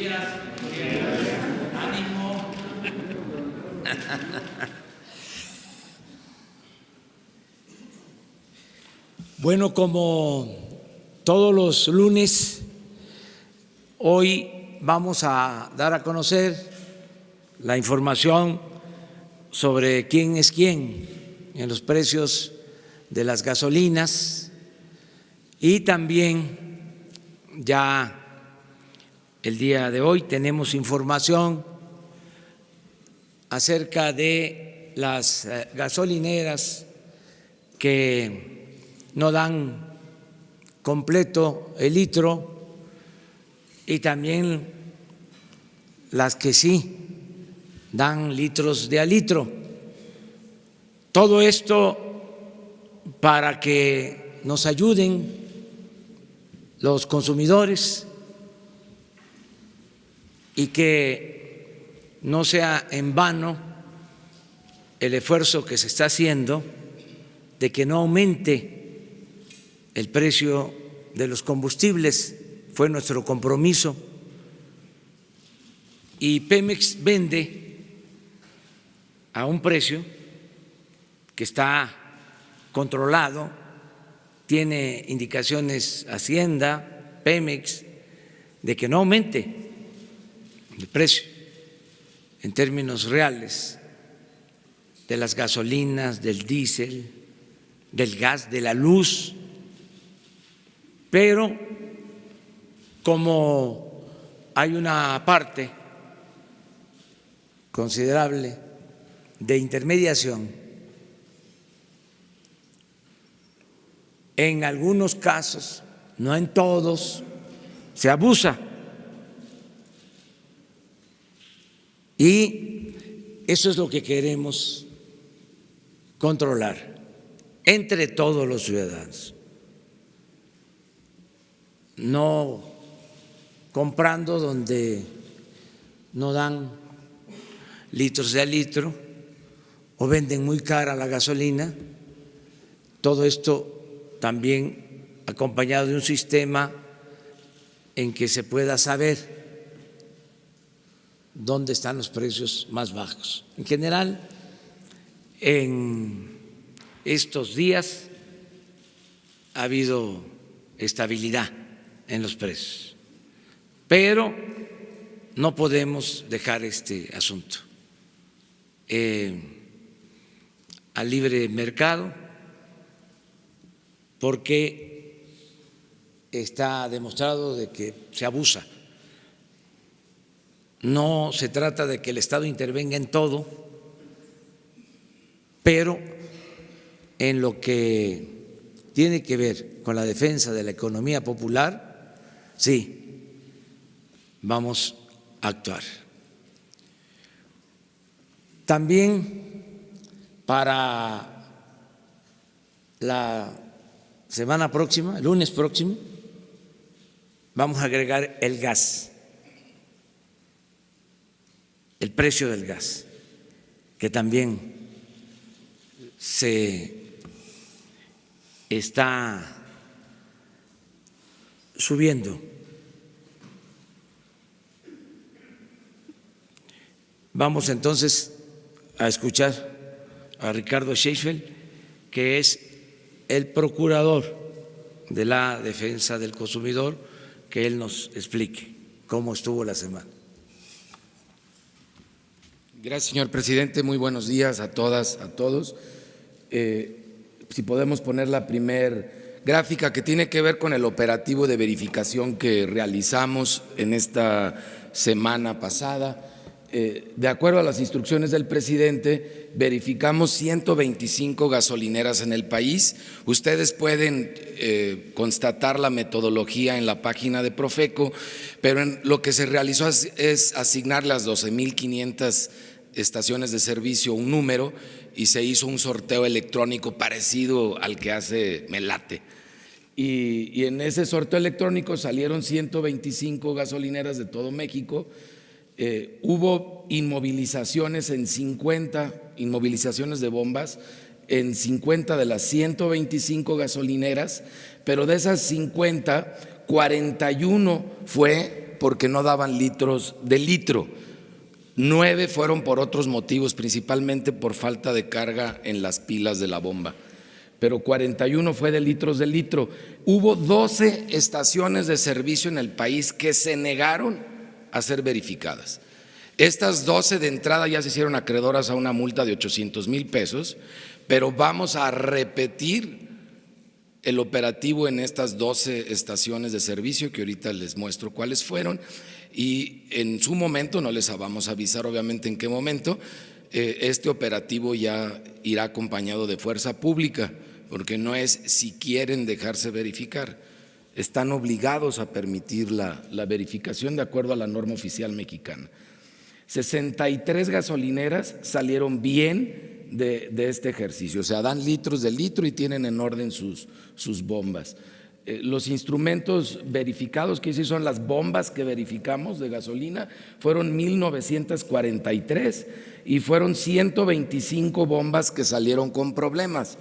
días. Ánimo. Bueno, como todos los lunes, hoy vamos a dar a conocer la información sobre quién es quién en los precios de las gasolinas y también ya el día de hoy tenemos información acerca de las gasolineras que no dan completo el litro y también las que sí dan litros de a litro. Todo esto para que nos ayuden los consumidores y que no sea en vano el esfuerzo que se está haciendo de que no aumente el precio de los combustibles. Fue nuestro compromiso. Y Pemex vende a un precio que está controlado, tiene indicaciones Hacienda, Pemex, de que no aumente el precio en términos reales de las gasolinas, del diésel, del gas, de la luz, pero como hay una parte considerable de intermediación, en algunos casos, no en todos, se abusa. Y eso es lo que queremos controlar entre todos los ciudadanos, no comprando donde no dan litros de a litro o venden muy cara la gasolina. Todo esto también acompañado de un sistema en que se pueda saber dónde están los precios más bajos. En general, en estos días ha habido estabilidad en los precios, pero no podemos dejar este asunto al libre mercado, porque está demostrado de que se abusa. No se trata de que el Estado intervenga en todo, pero en lo que tiene que ver con la defensa de la economía popular, sí, vamos a actuar. También para la semana próxima, el lunes próximo, vamos a agregar el gas, el precio del gas, que también se está subiendo. Vamos entonces a escuchar a Ricardo Sheffield, que es el procurador de la defensa del consumidor, que él nos explique cómo estuvo la semana. Gracias, señor presidente. Muy buenos días a todas, a todos. Si podemos poner la primer gráfica, que tiene que ver con el operativo de verificación que realizamos en esta semana pasada. De acuerdo a las instrucciones del presidente, verificamos 125 gasolineras en el país. Ustedes pueden constatar la metodología en la página de Profeco, pero lo que se realizó es asignar las 12.500 estaciones de servicio un número y se hizo un sorteo electrónico parecido al que hace Melate. Y en ese sorteo electrónico salieron 125 gasolineras de todo México. Hubo inmovilizaciones en 50, inmovilizaciones de bombas en 50 de las 125 gasolineras, pero de esas 50, 41 fue porque no daban litros de litro. 9 fueron por otros motivos, principalmente por falta de carga en las pilas de la bomba, pero 41 fue de litros de litro. Hubo 12 estaciones de servicio en el país que se negaron a ser verificadas. Estas 12 de entrada ya se hicieron acreedoras a una multa de 800,000 pesos, pero vamos a repetir el operativo en estas 12 estaciones de servicio que ahorita les muestro cuáles fueron, y en su momento, no les vamos a avisar obviamente en qué momento, este operativo ya irá acompañado de fuerza pública, porque no es si quieren dejarse verificar, están obligados a permitir la verificación de acuerdo a la norma oficial mexicana. 63 gasolineras salieron bien de este ejercicio, o sea, dan litros de litro y tienen en orden sus bombas. Los instrumentos verificados, que sí son las bombas que verificamos de gasolina, fueron 1,943 y fueron 125 bombas que salieron con problemas.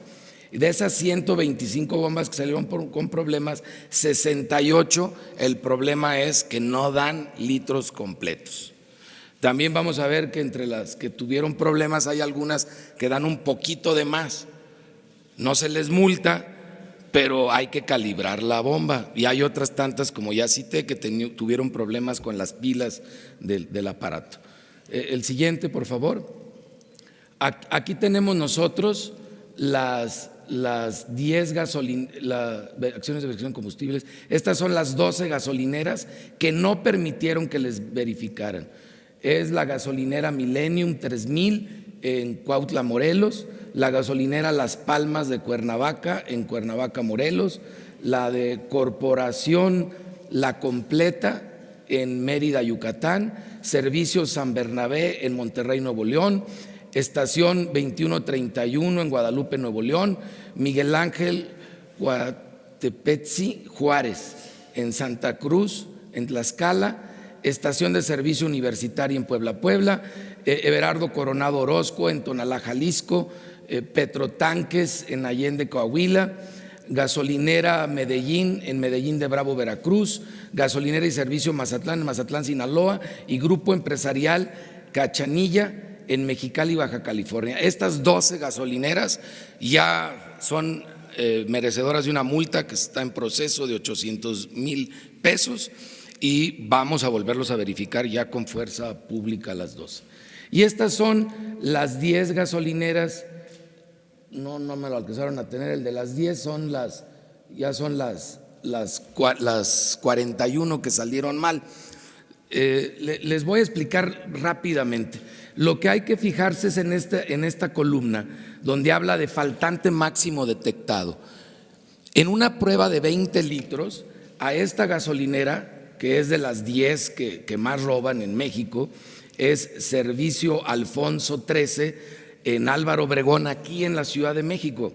De esas 125 bombas que salieron con problemas, 68 el problema es que no dan litros completos. También vamos a ver que entre las que tuvieron problemas hay algunas que dan un poquito de más. No se les multa, pero hay que calibrar la bomba, y hay otras tantas, como ya cité, que tuvieron problemas con las pilas del aparato. El siguiente, por favor. Aquí tenemos nosotros las 10 acciones de verificación de combustibles. Estas son las 12 gasolineras que no permitieron que les verificaran. Es la gasolinera Millennium 3000 en Cuautla, Morelos, la gasolinera Las Palmas de Cuernavaca en Cuernavaca, Morelos, la de Corporación La Completa en Mérida, Yucatán, Servicio San Bernabé en Monterrey, Nuevo León, Estación 2131 en Guadalupe, Nuevo León, Miguel Ángel Guatepetzi Juárez en Santa Cruz, en Tlaxcala, Estación de Servicio Universitaria en Puebla, Puebla, Everardo Coronado Orozco en Tonalá, Jalisco, Petrotanques en Allende, Coahuila, Gasolinera Medellín en Medellín de Bravo, Veracruz, Gasolinera y Servicio Mazatlán en Mazatlán, Sinaloa, y Grupo Empresarial Cachanilla en Mexicali, Baja California. Estas 12 gasolineras ya son merecedoras de una multa que está en proceso de 800,000 pesos, y vamos a volverlos a verificar ya con fuerza pública las 12. Y estas son las 10 gasolineras, no me lo alcanzaron a tener, el de las 10 son las 41 que salieron mal. Les voy a explicar rápidamente. Lo que hay que fijarse es en esta columna donde habla de faltante máximo detectado. En una prueba de 20 litros, a esta gasolinera, que es de las 10 que más roban en México, es Servicio Alfonso 13 en Álvaro Obregón, aquí en la Ciudad de México.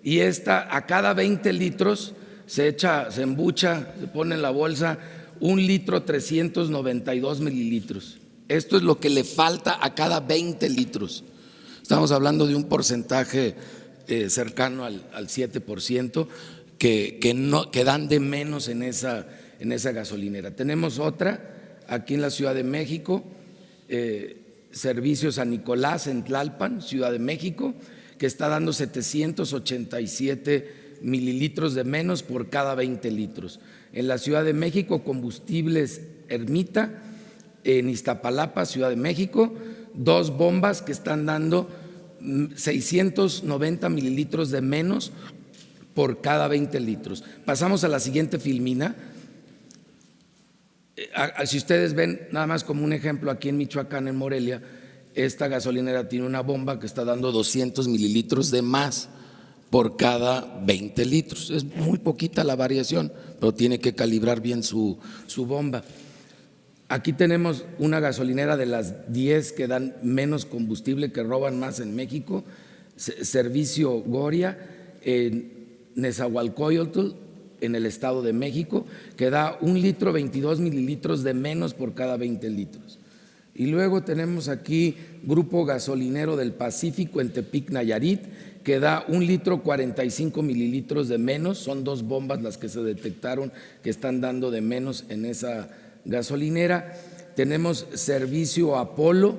Y esta, a cada 20 litros se embucha, se pone en la bolsa 1,392 mililitros. Esto es lo que le falta a cada 20 litros. Estamos hablando de un porcentaje cercano al 7% que dan de menos en esa gasolinera. Tenemos otra aquí en la Ciudad de México, Servicio San Nicolás en Tlalpan, Ciudad de México, que está dando 787 mililitros de menos por cada 20 litros. En la Ciudad de México, Combustibles Ermita, en Iztapalapa, Ciudad de México, 2 bombas que están dando 690 mililitros de menos por cada 20 litros. Pasamos a la siguiente filmina. Si ustedes ven, nada más como un ejemplo, aquí en Michoacán, en Morelia, esta gasolinera tiene una bomba que está dando 200 mililitros de más por cada 20 litros. Es muy poquita la variación, pero tiene que calibrar bien su bomba. Aquí tenemos una gasolinera de las 10 que dan menos combustible, que roban más en México, Servicio Goria en Nezahualcóyotl, en el Estado de México, que da 1 litro 22 mililitros de menos por cada 20 litros. Y luego tenemos aquí Grupo Gasolinero del Pacífico en Tepic, Nayarit, que da 1 litro 45 mililitros de menos. Son 2 bombas las que se detectaron que están dando de menos en esa gasolinera. Tenemos servicio Apolo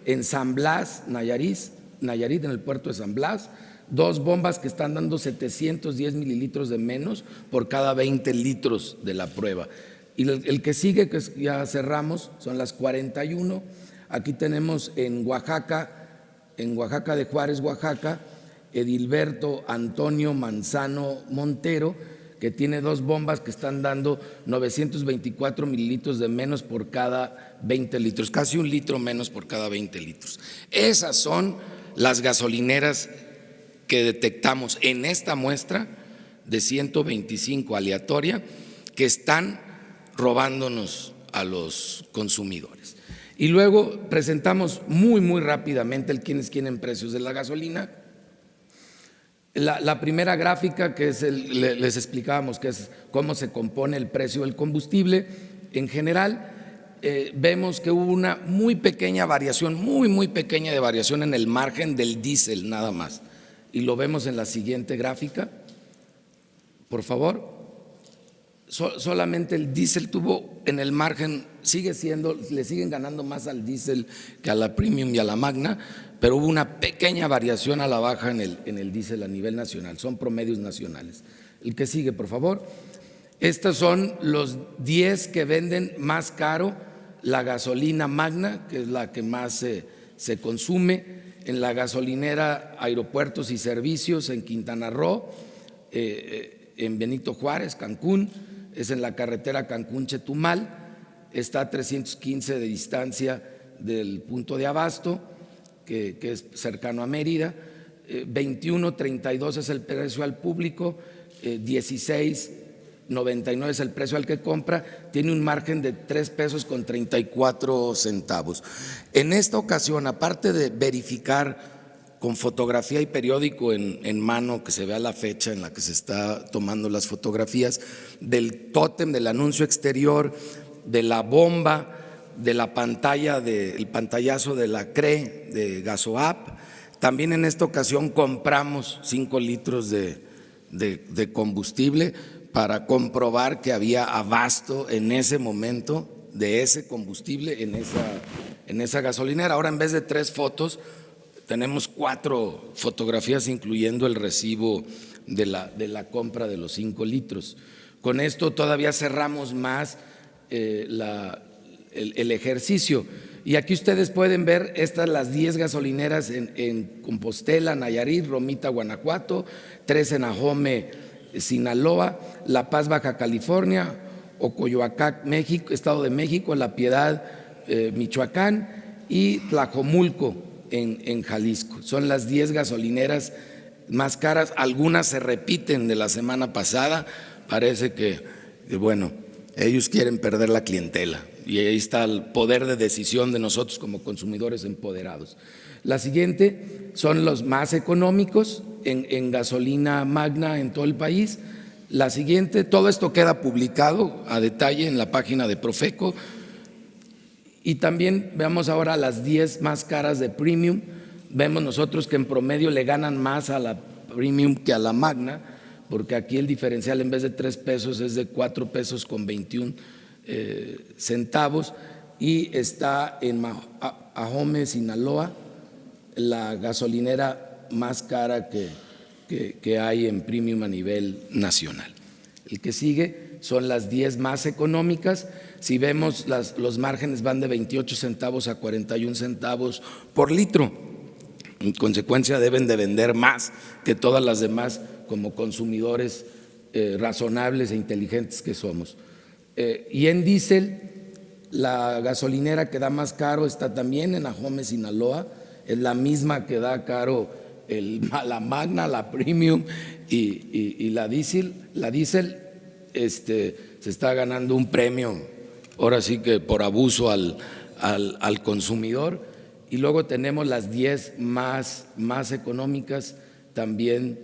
en San Blas, Nayarit, en el puerto de San Blas. 2 bombas que están dando 710 mililitros de menos por cada 20 litros de la prueba. Y el que sigue, que ya cerramos, son las 41. Aquí tenemos en Oaxaca de Juárez, Oaxaca, Edilberto Antonio Manzano Montero, que tiene 2 bombas que están dando 924 mililitros de menos por cada 20 litros, casi 1 litro menos por cada 20 litros. Esas son las gasolineras que detectamos en esta muestra de 125 aleatoria que están robándonos a los consumidores. Y luego presentamos muy rápidamente el quiénes quieren precios de la gasolina. La primera gráfica, que es les explicábamos que es cómo se compone el precio del combustible. En general, vemos que hubo una muy pequeña variación, muy pequeña de variación en el margen del diésel nada más. Y lo vemos en la siguiente gráfica, por favor. Solamente el diésel tuvo en el margen, le siguen ganando más al diésel que a la Premium y a la Magna, pero hubo una pequeña variación a la baja en el diésel a nivel nacional, son promedios nacionales. El que sigue, por favor. Estos son los 10 que venden más caro la gasolina Magna, que es la que más se consume en la gasolinera Aeropuertos y Servicios en Quintana Roo, en Benito Juárez, Cancún, es en la carretera Cancún-Chetumal, está a 315 de distancia del punto de abasto, que es cercano a Mérida. 21.32 es el precio al público, 16.99 es el precio al que compra, tiene un margen de 3 pesos con 34 centavos. En esta ocasión, aparte de verificar con fotografía y periódico en mano, que se vea la fecha en la que se está tomando las fotografías, del tótem, del anuncio exterior, de la bomba, de la pantalla, el pantallazo de la CRE, de Gasoap. También en esta ocasión compramos 5 litros de combustible para comprobar que había abasto en ese momento de ese combustible en esa gasolinera. Ahora, en vez de 3 fotos, tenemos 4 fotografías, incluyendo el recibo de la compra de los 5 litros. Con esto todavía cerramos más el ejercicio. Y aquí ustedes pueden ver las 10 gasolineras en Compostela, Nayarit, Romita, Guanajuato, 3 en Ahome, Sinaloa, La Paz, Baja California, Ocoyoacán, México, Estado de México, La Piedad, Michoacán, y Tlajomulco en Jalisco. Son las 10 gasolineras más caras. Algunas se repiten de la semana pasada. Parece que bueno, ellos quieren perder la clientela, y ahí está el poder de decisión de nosotros como consumidores empoderados. La siguiente son los más económicos en gasolina Magna en todo el país. La siguiente, todo esto queda publicado a detalle en la página de Profeco. Y también veamos ahora las 10 más caras de Premium. Vemos nosotros que en promedio le ganan más a la Premium que a la Magna, porque aquí el diferencial en vez de 3 pesos es de 4 pesos con 21 centavos, y está en Ahome, Sinaloa, la gasolinera más cara que hay en Premium a nivel nacional. El que sigue son las 10 más económicas. Si vemos, los márgenes van de 28 centavos a 41 centavos por litro. En consecuencia, deben de vender más que todas las demás como consumidores razonables e inteligentes que somos. Y en diésel, la gasolinera que da más caro está también en Ahome, Sinaloa, es la misma que da caro la Magna, la Premium y la diésel. La diésel se está ganando un premio, ahora sí que por abuso al consumidor. Y luego tenemos las 10 más económicas también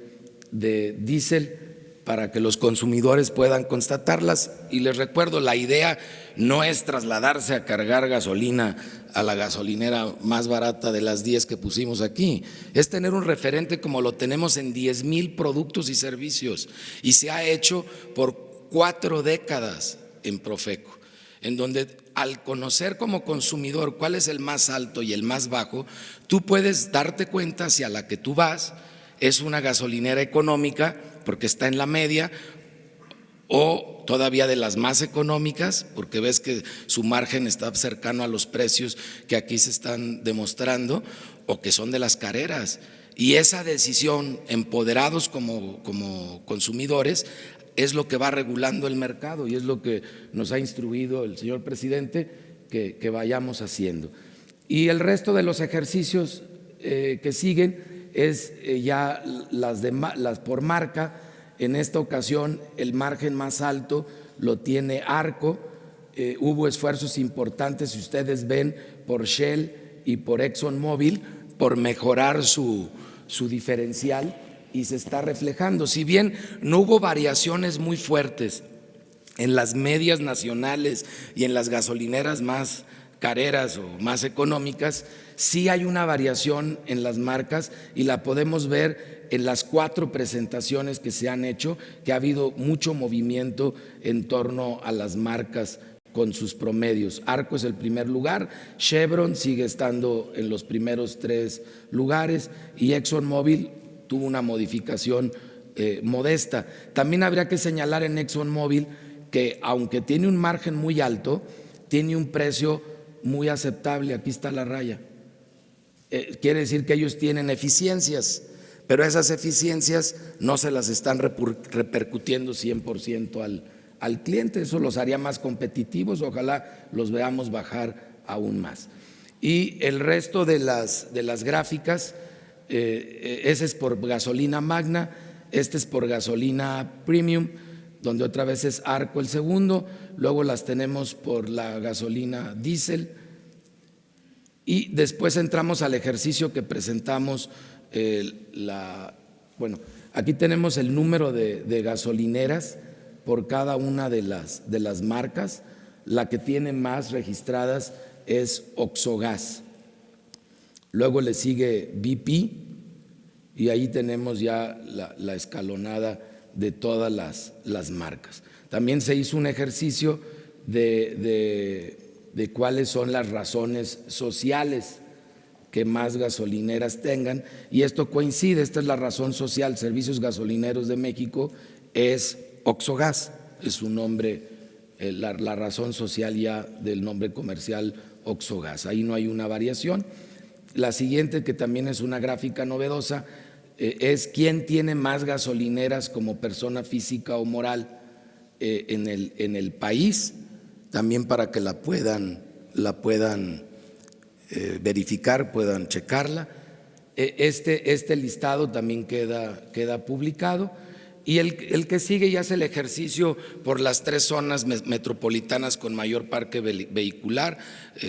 de diésel, para que los consumidores puedan constatarlas. Y les recuerdo, la idea no es trasladarse a cargar gasolina a la gasolinera más barata de las 10 que pusimos aquí, es tener un referente como lo tenemos en 10,000 productos y servicios, y se ha hecho por 4 décadas en Profeco. en donde al conocer como consumidor cuál es el más alto y el más bajo, tú puedes darte cuenta si a la que tú vas es una gasolinera económica porque está en la media, o todavía de las más económicas, porque ves que su margen está cercano a los precios que aquí se están demostrando, o que son de las careras. Y esa decisión, empoderados como consumidores, es lo que va regulando el mercado y es lo que nos ha instruido el señor presidente que vayamos haciendo. Y el resto de los ejercicios que siguen es ya las por marca. En esta ocasión el margen más alto lo tiene Arco. Hubo esfuerzos importantes, si ustedes ven, por Shell y por ExxonMobil por mejorar su diferencial y se está reflejando. Si bien no hubo variaciones muy fuertes en las medias nacionales y en las gasolineras más careras o más económicas, sí hay una variación en las marcas y la podemos ver en las 4 presentaciones que se han hecho, que ha habido mucho movimiento en torno a las marcas con sus promedios. Arco es el primer lugar, Chevron sigue estando en los primeros 3 lugares y ExxonMobil tuvo una modificación modesta. También habría que señalar en ExxonMobil que aunque tiene un margen muy alto, tiene un precio muy aceptable. Aquí está la raya. Quiere decir que ellos tienen eficiencias, pero esas eficiencias no se las están repercutiendo 100% al cliente. Eso los haría más competitivos, ojalá los veamos bajar aún más. Y el resto de las gráficas, ese es por gasolina magna, este es por gasolina premium, donde otra vez es Arco el segundo, luego las tenemos por la gasolina diésel y después entramos al ejercicio que presentamos. Bueno, aquí tenemos el número de gasolineras por cada una de las marcas. La que tiene más registradas es Oxogas, luego le sigue BP y ahí tenemos ya la escalonada de todas las marcas. También se hizo un ejercicio de cuáles son las razones sociales que más gasolineras tengan y esto coincide. Esta es la razón social, Servicios Gasolineros de México es Oxogas, es su nombre, la razón social ya del nombre comercial Oxogas, ahí no hay una variación. La siguiente, que también es una gráfica novedosa, es quién tiene más gasolineras como persona física o moral en el país, también para que la puedan verificar, puedan checarla. Este listado también queda publicado y el que sigue ya es el ejercicio por las 3 zonas metropolitanas con mayor parque vehicular,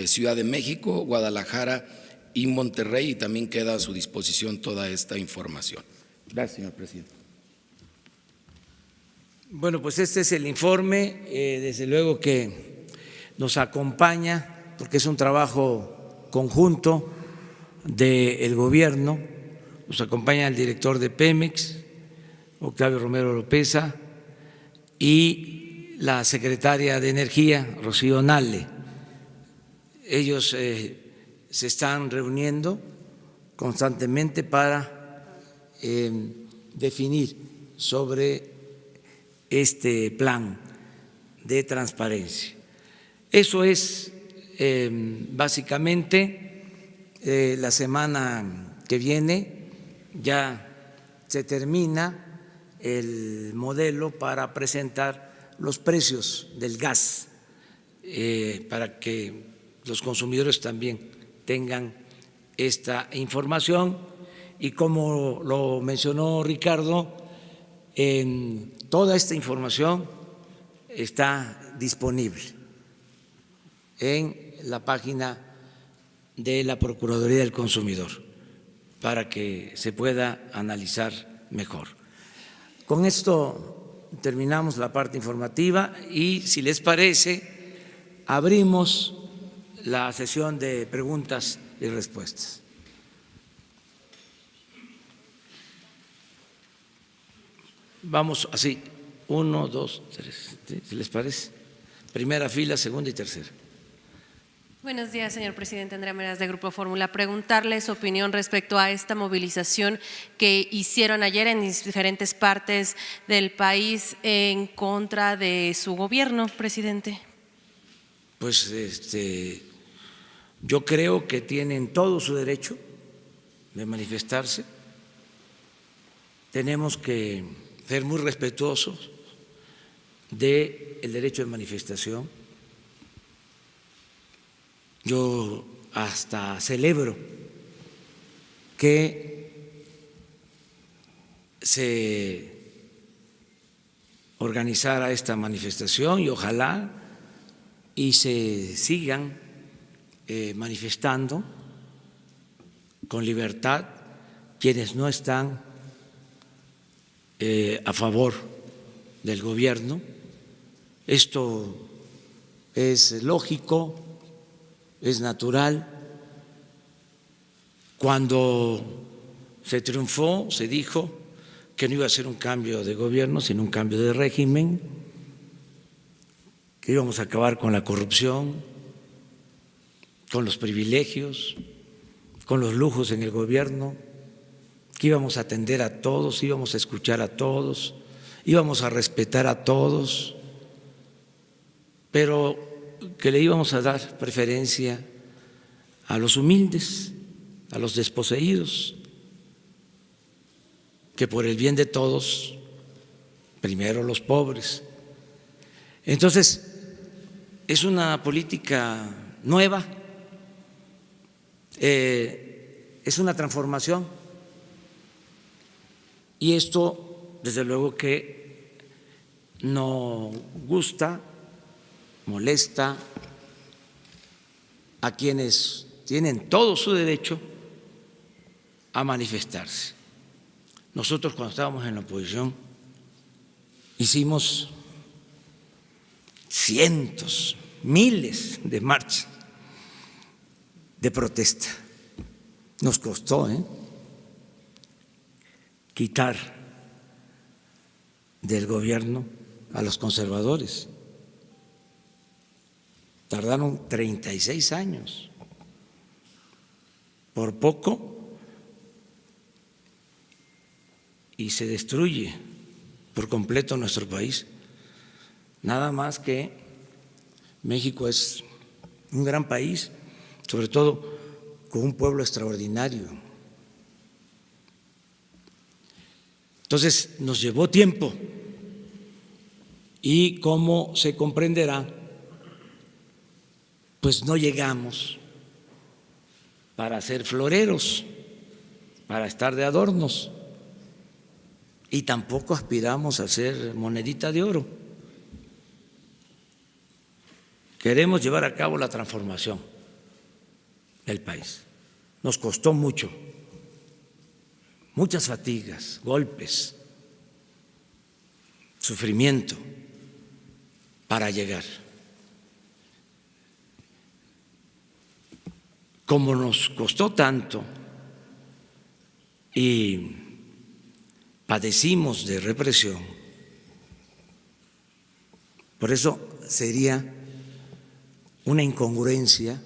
Ciudad de México, Guadalajara y Monterrey, y también queda a su disposición toda esta información. Gracias, señor presidente. Bueno, pues este es el informe, desde luego que nos acompaña porque es un trabajo conjunto del gobierno, nos acompaña el director de Pemex, Octavio Romero Lopeza, y la secretaria de Energía, Rocío Nale. Ellos se están reuniendo constantemente para definir sobre este plan de transparencia. Eso es básicamente. La semana que viene ya se termina el modelo para presentar los precios del gas para que los consumidores también tengan esta información y, como lo mencionó Ricardo, toda esta información está disponible en la página de la Procuraduría del Consumidor para que se pueda analizar mejor. Con esto terminamos la parte informativa y, si les parece, abrimos la sesión de preguntas y respuestas. Vamos así, 1, 2, 3, ¿sí? ¿Les parece? primera fila, segunda y tercera. Buenos días, señor presidente. Andrea Meraz, de Grupo Fórmula. Preguntarle su opinión respecto a esta movilización que hicieron ayer en diferentes partes del país en contra de su gobierno, presidente. Pues yo creo que tienen todo su derecho de manifestarse. Tenemos que ser muy respetuosos del derecho de manifestación. Yo hasta celebro que se organizara esta manifestación y ojalá y se sigan manifestando con libertad quienes no están a favor del gobierno. Esto es lógico, es natural. Cuando se triunfó, se dijo que no iba a ser un cambio de gobierno, sino un cambio de régimen, que íbamos a acabar con la corrupción, con los privilegios, con los lujos en el gobierno, que íbamos a atender a todos, íbamos a escuchar a todos, íbamos a respetar a todos, pero que le íbamos a dar preferencia a los humildes, a los desposeídos, que por el bien de todos, primero los pobres. Entonces, es una política nueva, es una transformación y esto, desde luego que no gusta, molesta a quienes tienen todo su derecho a manifestarse. Nosotros cuando estábamos en la oposición hicimos cientos, miles de marchas de protesta. Nos costó quitar del gobierno a los conservadores. Tardaron 36 años. Por poco y se destruye por completo nuestro país. Nada más que México es un gran país, sobre todo con un pueblo extraordinario. Entonces nos llevó tiempo y, como se comprenderá, pues no llegamos para ser floreros, para estar de adornos, y tampoco aspiramos a ser monedita de oro. Queremos llevar a cabo la transformación del país. Nos costó mucho, muchas fatigas, golpes, sufrimiento para llegar. Como nos costó tanto y padecimos de represión, por eso sería una incongruencia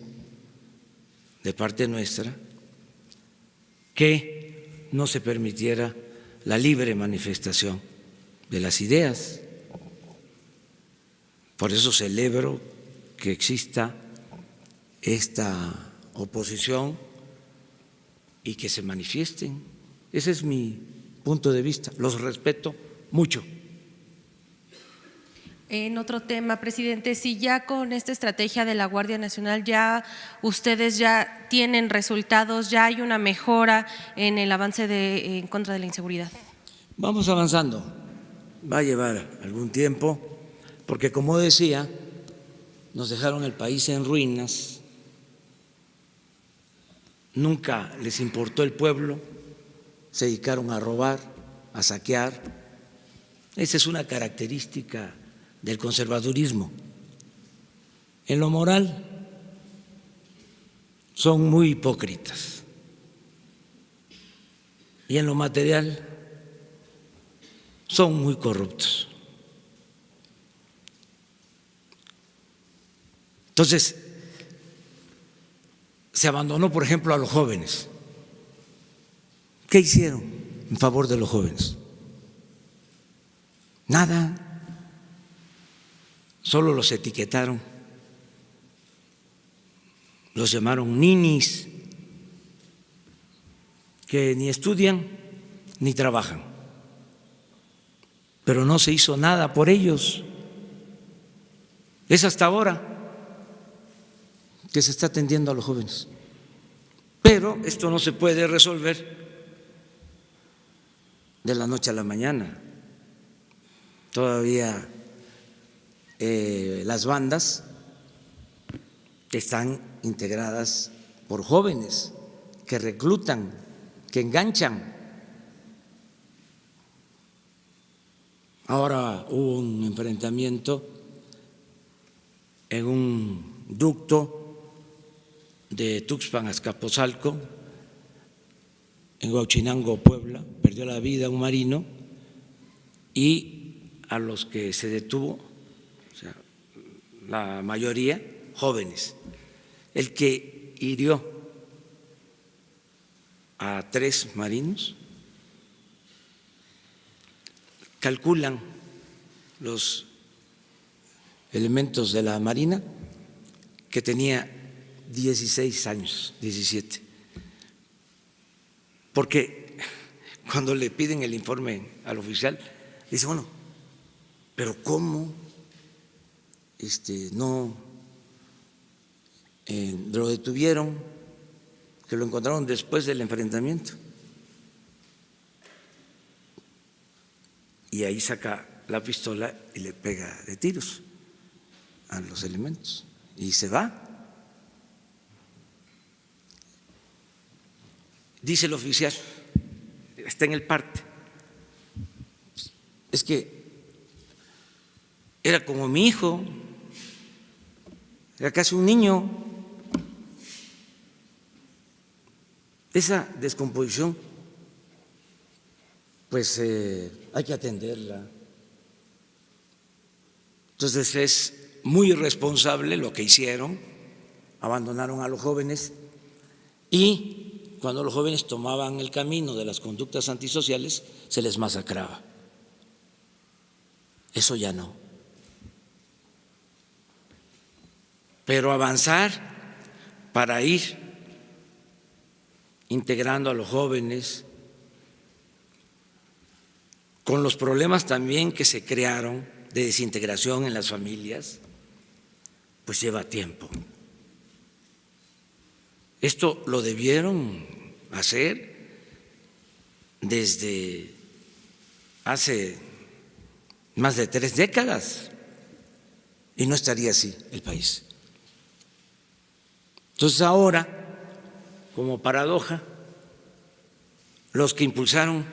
de parte nuestra que no se permitiera la libre manifestación de las ideas. Por eso celebro que exista esta oposición y que se manifiesten. Ese es mi punto de vista. Los respeto mucho. En otro tema, presidente, si ya con esta estrategia de la Guardia Nacional ya ustedes ya tienen resultados, ya hay una mejora en el avance en contra de la inseguridad. Vamos avanzando. Va a llevar algún tiempo, porque como decía, nos dejaron el país en ruinas. Nunca les importó el pueblo, se dedicaron a robar, a saquear. Esa es una característica del conservadurismo. En lo moral son muy hipócritas y en lo material son muy corruptos. Entonces, se abandonó, por ejemplo, a los jóvenes. ¿Qué hicieron en favor de los jóvenes? Nada. Solo los etiquetaron, los llamaron ninis, que ni estudian ni trabajan, pero no se hizo nada por ellos. Es hasta ahora que se está atendiendo a los jóvenes, pero esto no se puede resolver de la noche a la mañana. Todavía las bandas están integradas por jóvenes que reclutan, que enganchan. Ahora hubo un enfrentamiento en un ducto de Tuxpan a Azcapotzalco, en Huachinango, Puebla, perdió la vida un marino, y a los que se detuvo, o sea, la mayoría jóvenes. El que hirió a 3 marinos, calculan los elementos de la Marina que tenía 16 años, 17. Porque cuando le piden el informe al oficial, dice, bueno, pero ¿cómo no lo detuvieron? Que lo encontraron después del enfrentamiento. Y ahí saca la pistola y le pega de tiros a los elementos y se va. Dice el oficial, está en el parte, es que era como mi hijo, era casi un niño. Esa descomposición, pues hay que atenderla. Entonces es muy irresponsable lo que hicieron, abandonaron a los jóvenes, y cuando los jóvenes tomaban el camino de las conductas antisociales se les masacraba. Eso ya no. Pero avanzar para ir integrando a los jóvenes con los problemas también que se crearon de desintegración en las familias, pues lleva tiempo. Esto lo debieron hacer desde hace más de 3 décadas y no estaría así el país. Entonces ahora, como paradoja, los que impulsaron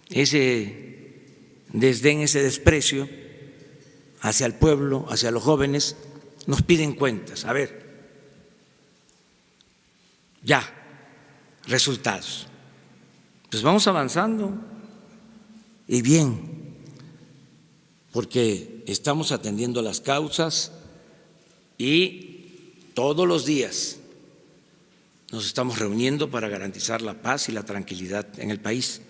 ese desdén, ese desprecio hacia el pueblo, hacia los jóvenes, nos piden cuentas. A ver, ya, resultados. Pues vamos avanzando y bien, porque estamos atendiendo las causas y todos los días nos estamos reuniendo para garantizar la paz y la tranquilidad en el país.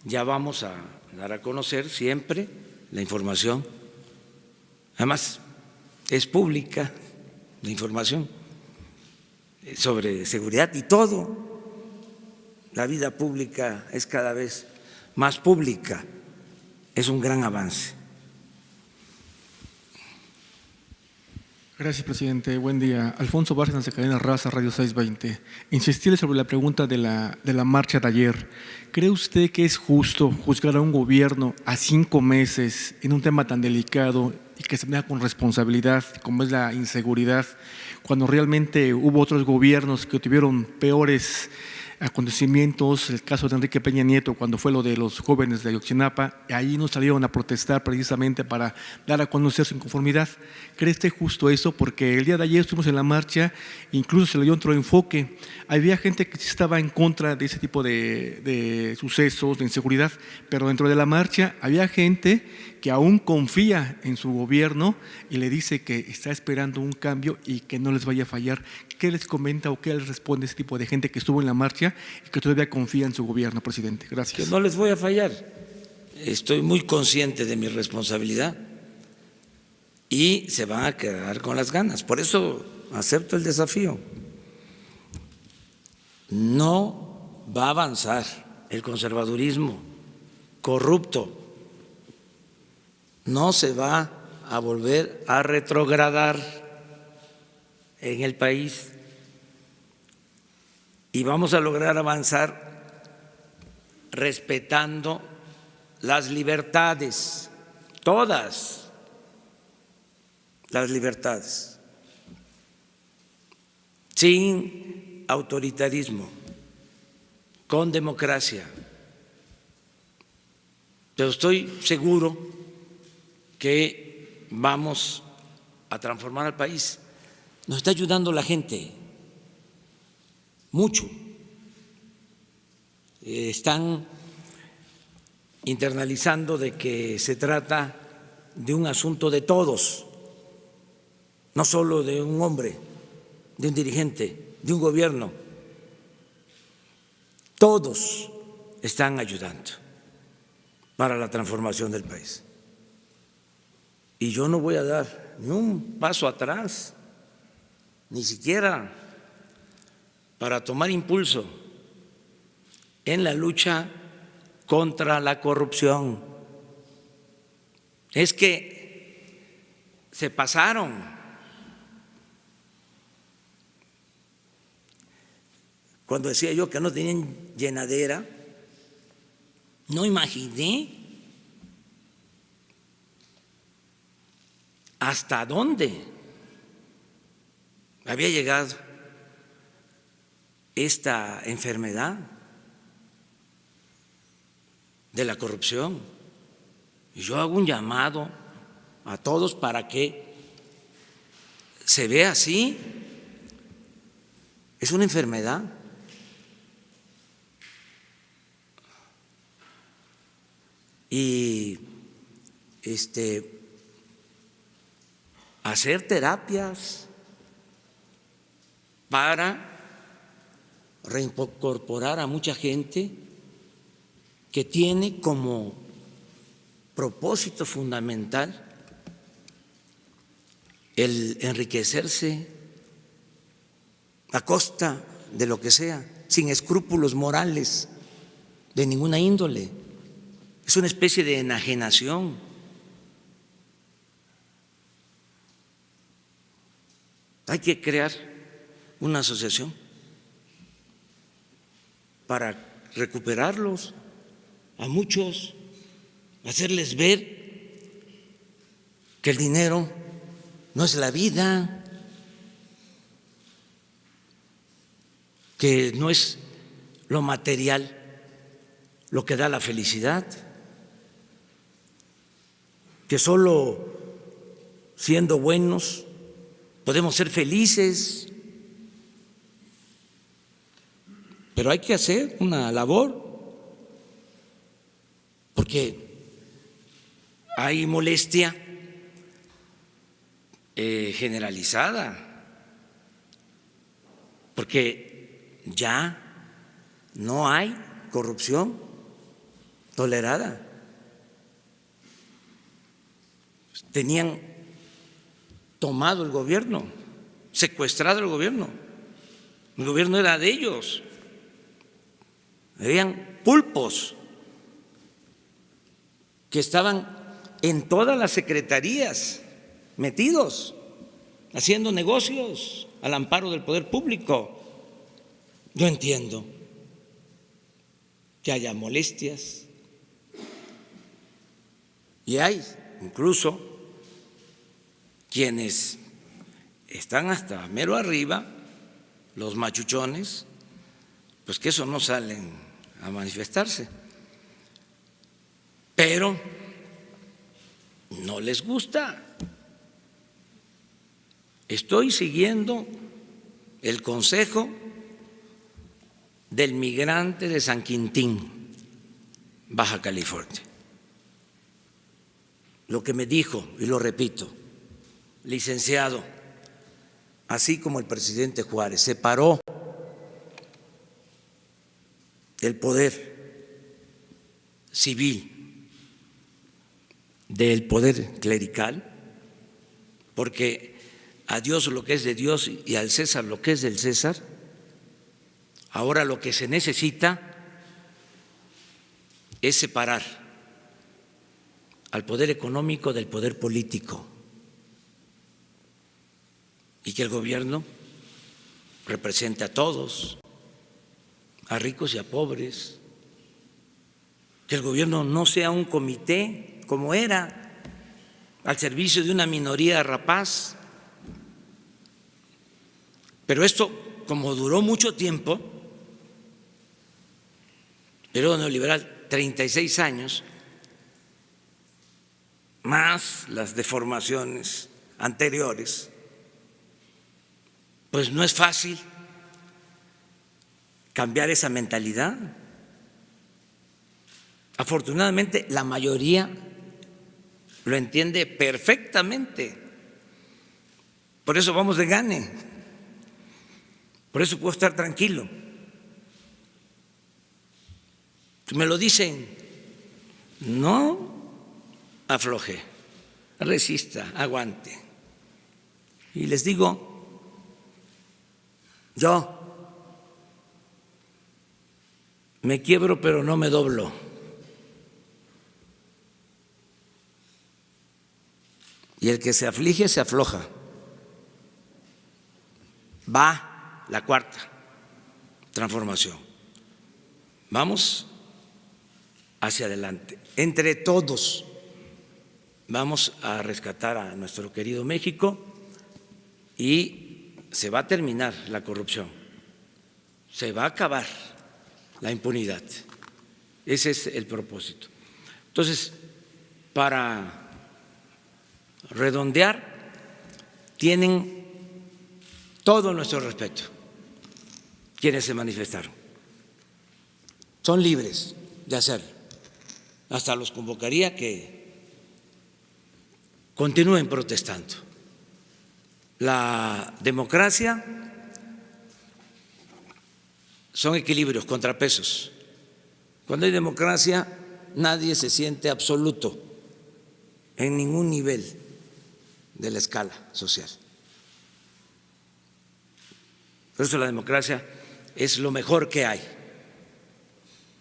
Ya vamos a dar a conocer siempre la información. Además, es pública la información sobre seguridad y todo. La vida pública es cada vez más pública. Es un gran avance. Gracias, presidente. Buen día. Alfonso Bárcenas, de Cadena Raza, Radio 620. Insistirle sobre la pregunta de la marcha de ayer. ¿Cree usted que es justo juzgar a un gobierno a 5 meses en un tema tan delicado y que se vea con responsabilidad como es la inseguridad, cuando realmente hubo otros gobiernos que tuvieron peores acontecimientos, el caso de Enrique Peña Nieto, cuando fue lo de los jóvenes de Ayotzinapa, ahí no salieron a protestar precisamente para dar a conocer su inconformidad. ¿Cree usted justo eso? Porque el día de ayer estuvimos en la marcha, incluso se le dio otro enfoque. Había gente que sí estaba en contra de ese tipo de sucesos, de inseguridad, pero dentro de la marcha había gente que aún confía en su gobierno y le dice que está esperando un cambio y que no les vaya a fallar. ¿Qué les comenta o qué les responde ese tipo de gente que estuvo en la marcha y que todavía confía en su gobierno, presidente? Gracias. Que no les voy a fallar. Estoy muy consciente de mi responsabilidad y se van a quedar con las ganas. Por eso acepto el desafío. No va a avanzar el conservadurismo corrupto. No se va a volver a retrogradar en el país y vamos a lograr avanzar respetando las libertades, todas las libertades, sin autoritarismo, con democracia. Pero estoy seguro que vamos a transformar al país. Nos está ayudando la gente mucho. Están internalizando de que se trata de un asunto de todos, no solo de un hombre, de un dirigente, de un gobierno. Todos están ayudando para la transformación del país. Y yo no voy a dar ni un paso atrás, ni siquiera para tomar impulso en la lucha contra la corrupción. Es que se pasaron. Cuando decía yo que no tenían llenadera, no imaginé hasta dónde había llegado esta enfermedad de la corrupción. Y yo hago un llamado a todos para que se vea así. Es una enfermedad. Y hacer terapias para reincorporar a mucha gente que tiene como propósito fundamental el enriquecerse a costa de lo que sea, sin escrúpulos morales de ninguna índole. Es una especie de enajenación. Hay que crear una asociación para recuperarlos a muchos, hacerles ver que el dinero no es la vida, que no es lo material lo que da la felicidad, que solo siendo buenos podemos ser felices, pero hay que hacer una labor, porque hay molestia generalizada, porque ya no hay corrupción tolerada. Tenían tomado el gobierno, secuestrado el gobierno era de ellos, habían pulpos que estaban en todas las secretarías metidos, haciendo negocios al amparo del poder público. Yo entiendo que haya molestias y hay incluso quienes están hasta mero arriba, los machuchones, pues que eso no salen a manifestarse, pero no les gusta. Estoy siguiendo el consejo del migrante de San Quintín, Baja California. Lo que me dijo, y lo repito, licenciado, así como el presidente Juárez separó el poder civil del poder clerical, porque a Dios lo que es de Dios y al César lo que es del César, ahora lo que se necesita es separar al poder económico del poder político y que el gobierno represente a todos, a ricos y a pobres, que el gobierno no sea un comité como era, al servicio de una minoría rapaz. Pero esto, como duró mucho tiempo, periodo neoliberal, 36 años, más las deformaciones anteriores, pues no es fácil cambiar esa mentalidad. Afortunadamente, la mayoría lo entiende perfectamente. Por eso vamos de gane. Por eso puedo estar tranquilo. Me lo dicen, no afloje, resista, aguante. Y les digo, yo me quiebro pero no me doblo. Y el que se aflige se afloja. Va la cuarta transformación. Vamos hacia adelante. Entre todos vamos a rescatar a nuestro querido México y se va a terminar la corrupción. Se va a acabar la impunidad. Ese es el propósito. Entonces, para redondear, tienen todo nuestro respeto quienes se manifestaron. Son libres de hacerlo. Hasta los convocaría que continúen protestando. La democracia son equilibrios, contrapesos. Cuando hay democracia, nadie se siente absoluto en ningún nivel de la escala social. Por eso la democracia es lo mejor que hay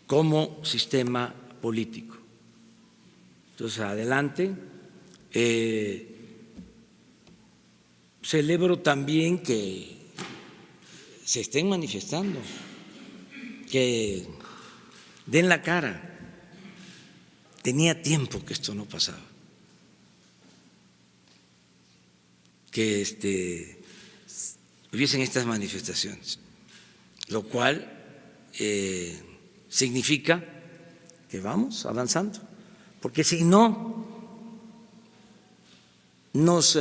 como sistema político. Entonces, adelante. Celebro también que se estén manifestando, que den la cara. Tenía tiempo que esto no pasaba. Que hubiesen estas manifestaciones, lo cual significa que vamos avanzando, porque si no nos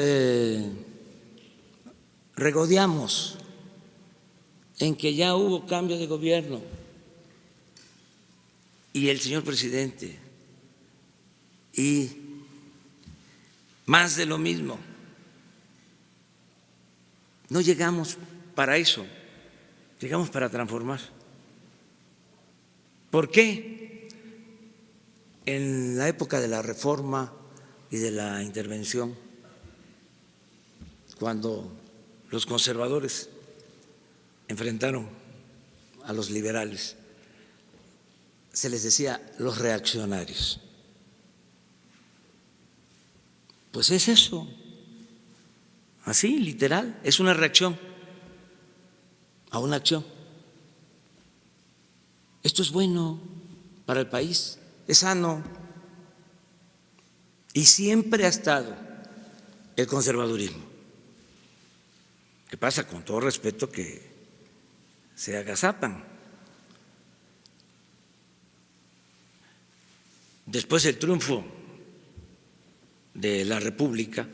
regodeamos en que ya hubo cambio de gobierno y el señor presidente y más de lo mismo. No llegamos para eso, llegamos para transformar. ¿Por qué? En la época de la reforma y de la intervención, cuando los conservadores enfrentaron a los liberales, se les decía los reaccionarios. Pues es eso. Así, literal, es una reacción a una acción. Esto es bueno para el país, es sano. Y siempre ha estado el conservadurismo. ¿Qué pasa? Con todo respeto que se agazapan después del triunfo de la República,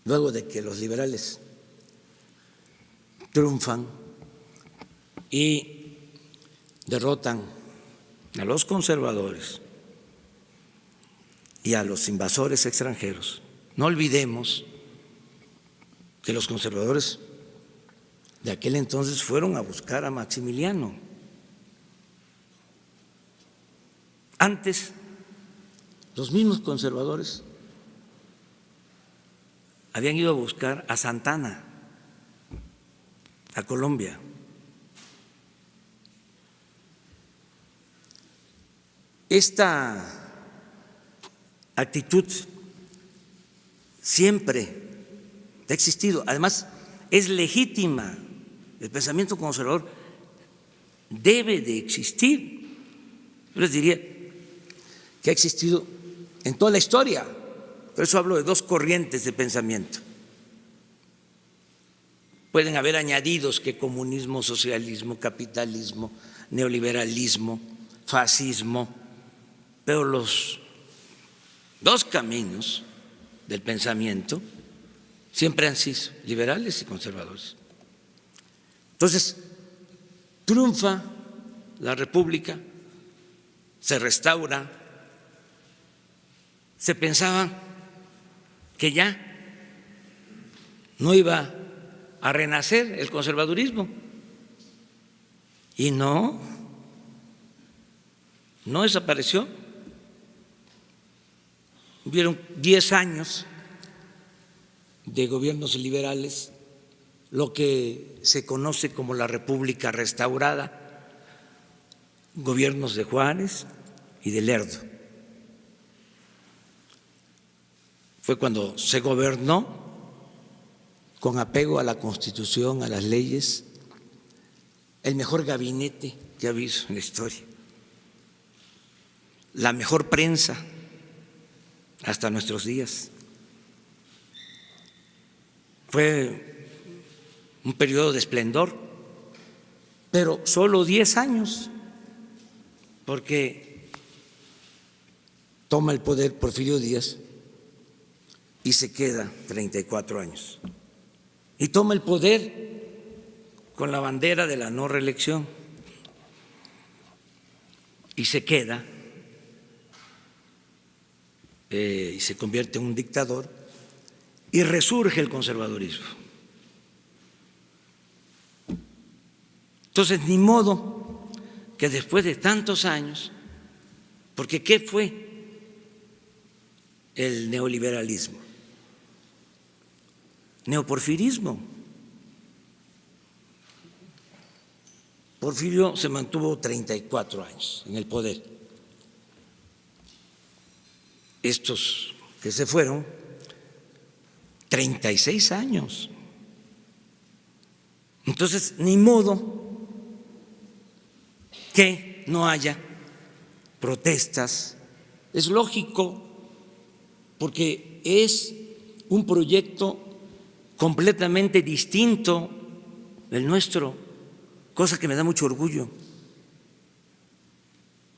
luego de que los liberales triunfan y derrotan a los conservadores y a los invasores extranjeros, no olvidemos que los conservadores de aquel entonces fueron a buscar a Maximiliano. Antes, los mismos conservadores habían ido a buscar a Santana, a Colombia. Esta actitud siempre ha existido, además es legítima, el pensamiento conservador debe de existir. Yo les diría que ha existido en toda la historia, por eso hablo de dos corrientes de pensamiento. Pueden haber añadidos que comunismo, socialismo, capitalismo, neoliberalismo, fascismo, pero los dos caminos del pensamiento siempre han sido liberales y conservadores. Entonces, triunfa la República, se restaura, se pensaba que ya no iba a renacer el conservadurismo y no desapareció. Hubieron 10 años de gobiernos liberales, lo que se conoce como la República Restaurada, gobiernos de Juárez y de Lerdo. Fue cuando se gobernó con apego a la Constitución, a las leyes, el mejor gabinete que ha habido en la historia, la mejor prensa hasta nuestros días. Fue un periodo de esplendor, pero solo 10 años, porque toma el poder Porfirio Díaz y se queda 34 años. Y toma el poder con la bandera de la no reelección y se queda y se convierte en un dictador y resurge el conservadurismo. Entonces, ni modo que después de tantos años, porque ¿qué fue el neoliberalismo? Neoporfirismo. Porfirio se mantuvo 34 años en el poder. Estos que se fueron, 36 años. Entonces, ni modo que no haya protestas. Es lógico, porque es un proyecto completamente distinto del nuestro, cosa que me da mucho orgullo,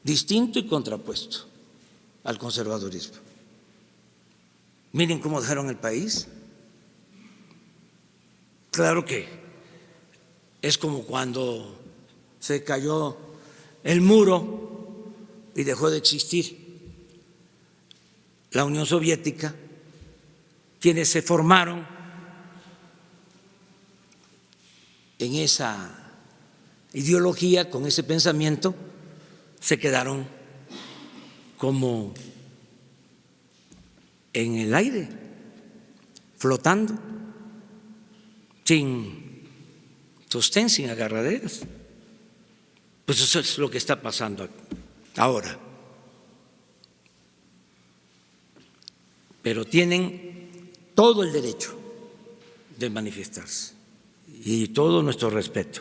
distinto y contrapuesto al conservadurismo. Miren cómo dejaron el país. Claro que es como cuando se cayó el muro y dejó de existir la Unión Soviética, quienes se formaron en esa ideología, con ese pensamiento, se quedaron como en el aire, flotando, sin sostén, sin agarraderas. Pues eso es lo que está pasando ahora. Pero tienen todo el derecho de manifestarse y todo nuestro respeto.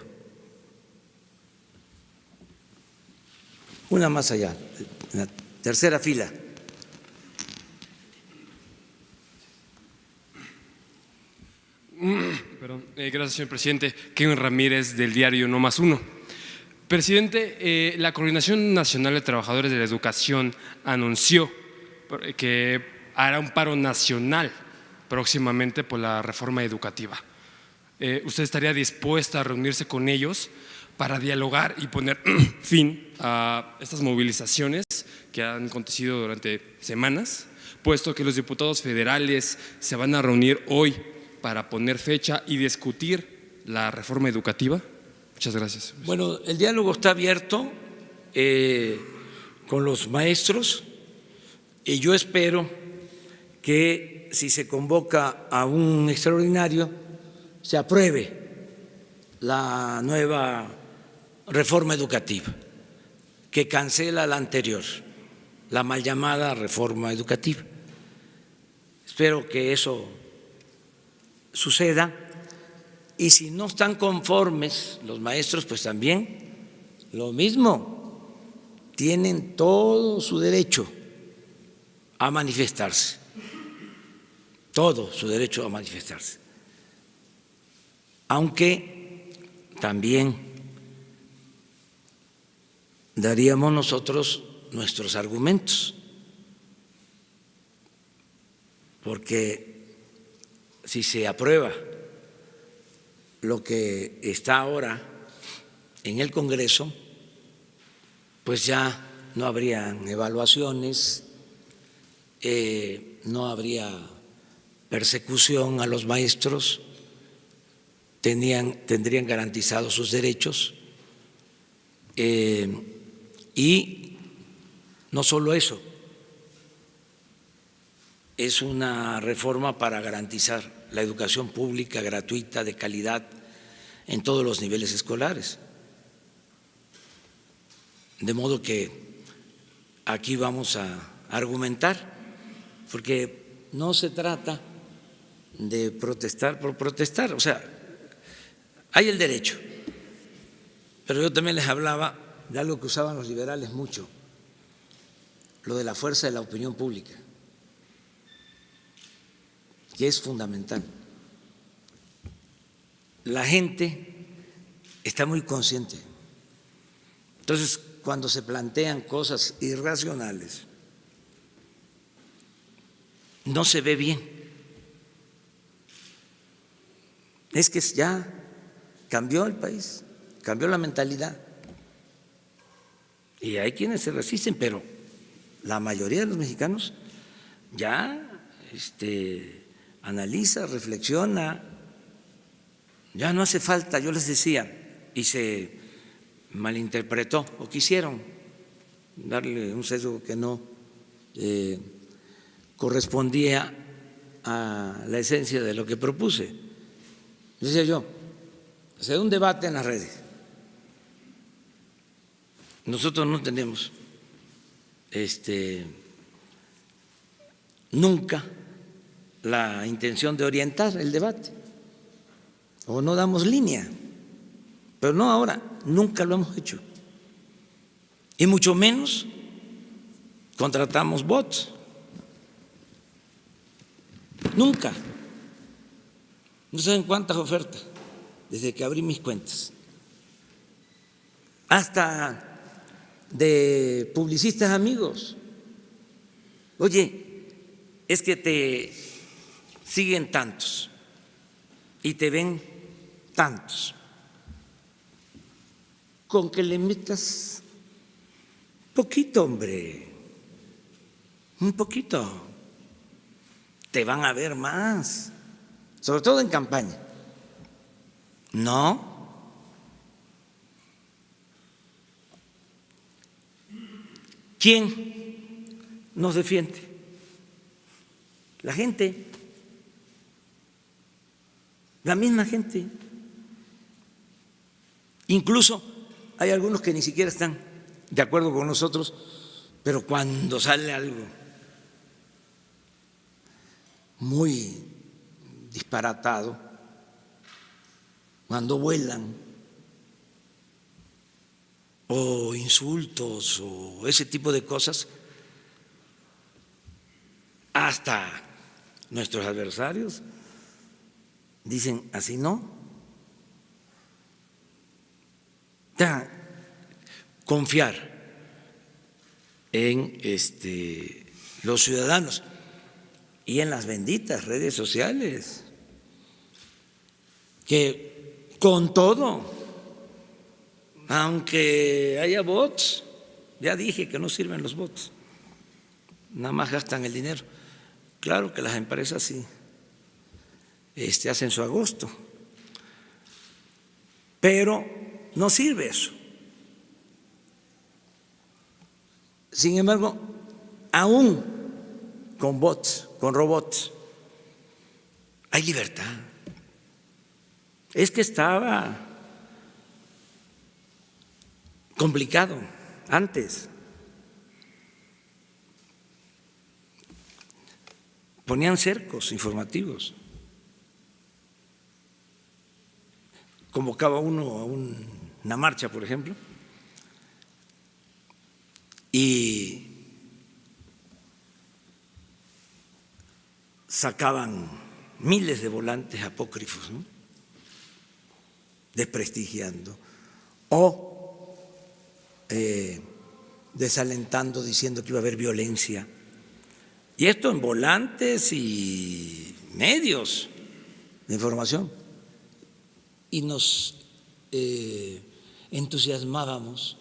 Una más allá, en la tercera fila. Perdón. Gracias, señor presidente. Kevin Ramírez, del diario No Más Uno. Presidente, la Coordinación Nacional de Trabajadores de la Educación anunció que hará un paro nacional próximamente por la reforma educativa. ¿Usted estaría dispuesta a reunirse con ellos para dialogar y poner fin a estas movilizaciones que han acontecido durante semanas, puesto que los diputados federales se van a reunir hoy para poner fecha y discutir la reforma educativa? Muchas gracias. Bueno, el diálogo está abierto con los maestros y yo espero que si se convoca a un extraordinario se apruebe la nueva reforma educativa que cancela la anterior, la mal llamada reforma educativa. Espero que eso suceda y si no están conformes los maestros, pues también lo mismo, tienen todo su derecho a manifestarse, todo su derecho a manifestarse. Aunque también daríamos nosotros nuestros argumentos, porque si se aprueba lo que está ahora en el Congreso, pues ya no habrían evaluaciones, no habría persecución a los maestros, tendrían garantizados sus derechos y no solo eso, es una reforma para garantizar la educación pública gratuita de calidad en todos los niveles escolares. De modo que aquí vamos a argumentar, porque no se trata de protestar por protestar, o sea, hay el derecho, pero yo también les hablaba de algo que usaban los liberales mucho, lo de la fuerza de la opinión pública, que es fundamental. La gente está muy consciente. Entonces, cuando se plantean cosas irracionales, no se ve bien. Es que ya cambió el país, cambió la mentalidad. Y hay quienes se resisten, pero la mayoría de los mexicanos ya analiza, reflexiona, ya no hace falta, yo les decía, y se malinterpretó o quisieron darle un sesgo que no correspondía a la esencia de lo que propuse. Decía yo, se da un debate en las redes. Nosotros no tenemos nunca la intención de orientar el debate o no damos línea, pero no ahora, nunca lo hemos hecho y mucho menos contratamos bots, nunca. No saben cuántas ofertas desde que abrí mis cuentas, hasta de publicistas amigos. Oye, es que te siguen tantos y te ven tantos, con que le metas poquito, hombre, un poquito, te van a ver más, sobre todo en campaña. No. ¿Quién nos defiende? La gente, la misma gente. Incluso hay algunos que ni siquiera están de acuerdo con nosotros, pero cuando sale algo muy disparatado, cuando vuelan o insultos o ese tipo de cosas, hasta nuestros adversarios dicen así no. Ya, confiar en los ciudadanos y en las benditas redes sociales, que con todo, aunque haya bots, ya dije que no sirven los bots, nada más gastan el dinero. Claro que las empresas sí hacen su agosto, pero no sirve eso. Sin embargo, aún con bots, con robots, hay libertad. Es que estaba complicado antes. Ponían cercos informativos. Convocaba uno a una marcha, por ejemplo, y sacaban miles de volantes apócrifos, ¿no?, desprestigiando o desalentando, diciendo que iba a haber violencia. Y esto en volantes y medios de información. Y nos entusiasmábamos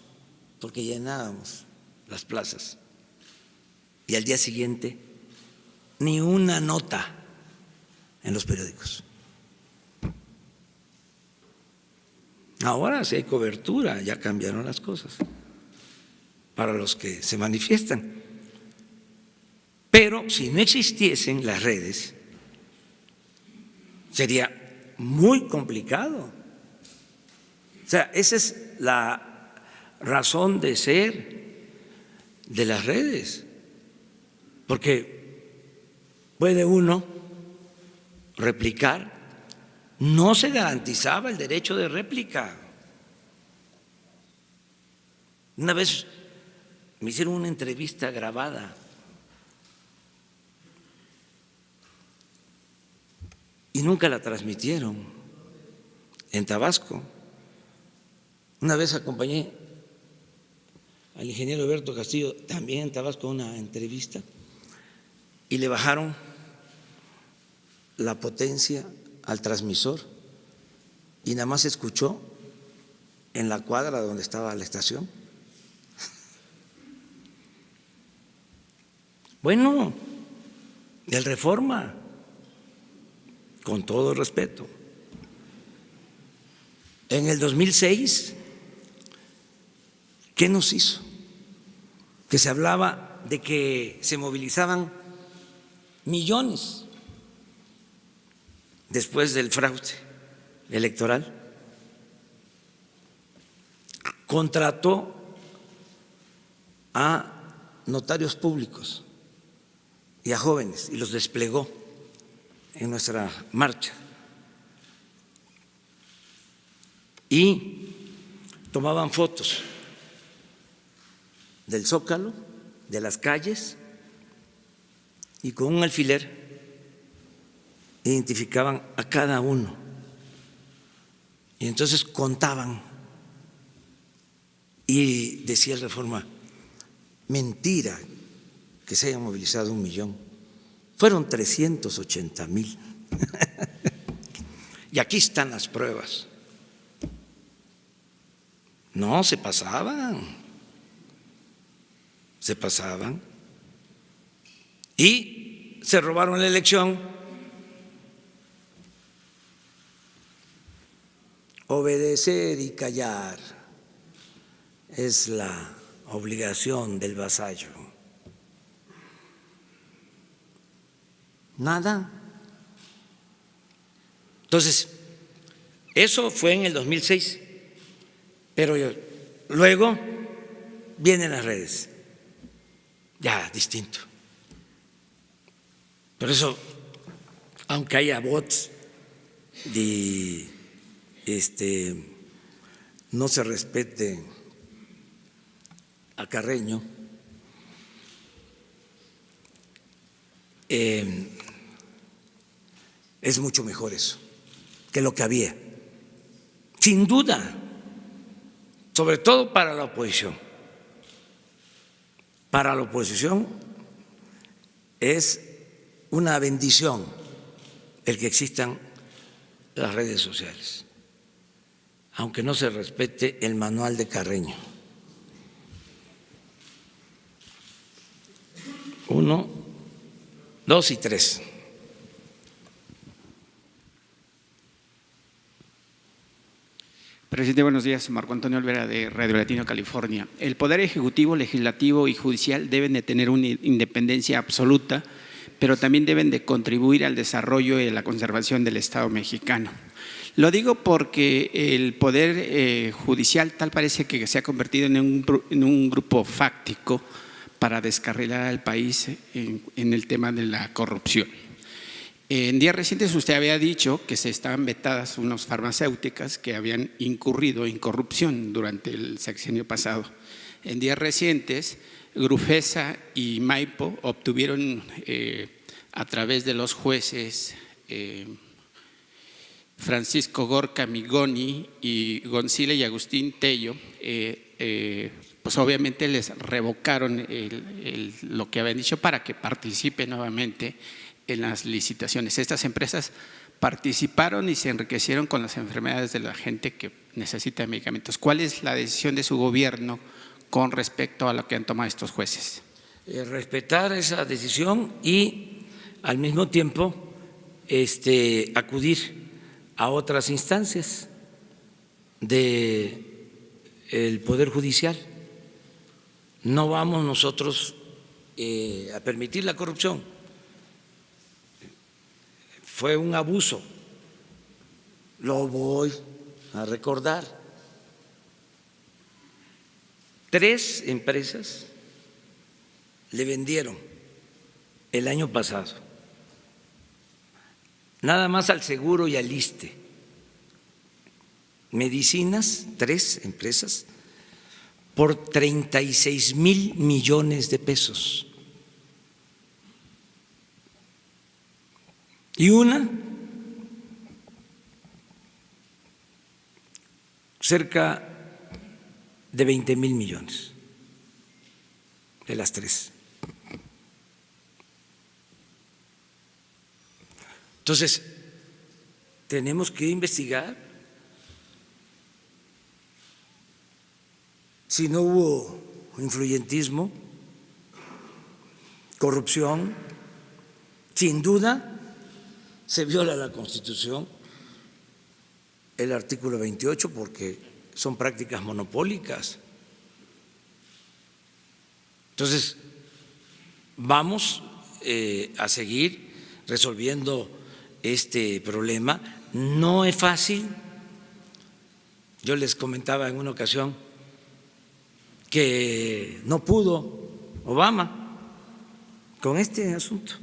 porque llenábamos las plazas. Y al día siguiente, ni una nota en los periódicos. Ahora sí hay cobertura, ya cambiaron las cosas para los que se manifiestan. Pero si no existiesen las redes, sería muy complicado. O sea, esa es la razón de ser de las redes, porque puede uno replicar. No se garantizaba el derecho de réplica. Una vez me hicieron una entrevista grabada y nunca la transmitieron en Tabasco. Una vez acompañé al ingeniero Alberto Castillo, también en Tabasco, a una entrevista, y le bajaron la potencia al transmisor y nada más se escuchó en la cuadra donde estaba la estación. Bueno, el Reforma, con todo el respeto, en el 2006, ¿qué nos hizo? Que se hablaba de que se movilizaban millones después del fraude electoral. Contrató a notarios públicos y a jóvenes y los desplegó en nuestra marcha. Y tomaban fotos del Zócalo, de las calles, y con un alfiler identificaban a cada uno. Y entonces contaban. Y decía el Reforma, mentira que se hayan movilizado 1 millón. Fueron 380,000. Y aquí están las pruebas. No, se pasaban. Se pasaban. Y se robaron la elección. Obedecer y callar es la obligación del vasallo. Nada. Entonces, eso fue en el 2006, pero luego vienen las redes, ya distinto. Por eso, aunque haya bots y no se respete a Carreño, es mucho mejor eso que lo que había, sin duda, sobre todo para la oposición. Para la oposición es una bendición el que existan las redes sociales, aunque no se respete el manual de Carreño. 1, 2 y 3. Presidente, buenos días. Marco Antonio Olvera, de Radio Latino, California. El Poder Ejecutivo, Legislativo y Judicial deben de tener una independencia absoluta, pero también deben de contribuir al desarrollo y a la conservación del Estado mexicano. Lo digo porque el Poder Judicial tal parece que se ha convertido en un grupo fáctico para descarrilar al país en el tema de la corrupción. En días recientes usted había dicho que se estaban vetadas unas farmacéuticas que habían incurrido en corrupción durante el sexenio pasado. En días recientes, Grufesa y Maipo obtuvieron a través de los jueces Francisco Gorka Migoni y Gonzile y Agustín Tello, pues obviamente les revocaron lo que habían dicho para que participe nuevamente en las licitaciones. Estas empresas participaron y se enriquecieron con las enfermedades de la gente que necesita medicamentos. ¿Cuál es la decisión de su gobierno con respecto a lo que han tomado estos jueces? Respetar esa decisión y al mismo tiempo acudir a otras instancias del Poder Judicial. No vamos nosotros a permitir la corrupción. Fue un abuso, lo voy a recordar. 3 empresas le vendieron el año pasado, nada más al Seguro y al ISSSTE, medicinas, 3 empresas, por 36,000 millones de pesos. Y una cerca de 20,000 millones, de las 3. Entonces, tenemos que investigar si no hubo influyentismo, corrupción. Sin duda se viola la Constitución, el artículo 28, porque son prácticas monopólicas. Entonces, vamos a seguir resolviendo este problema. No es fácil. Yo les comentaba en una ocasión que no pudo Obama con este asunto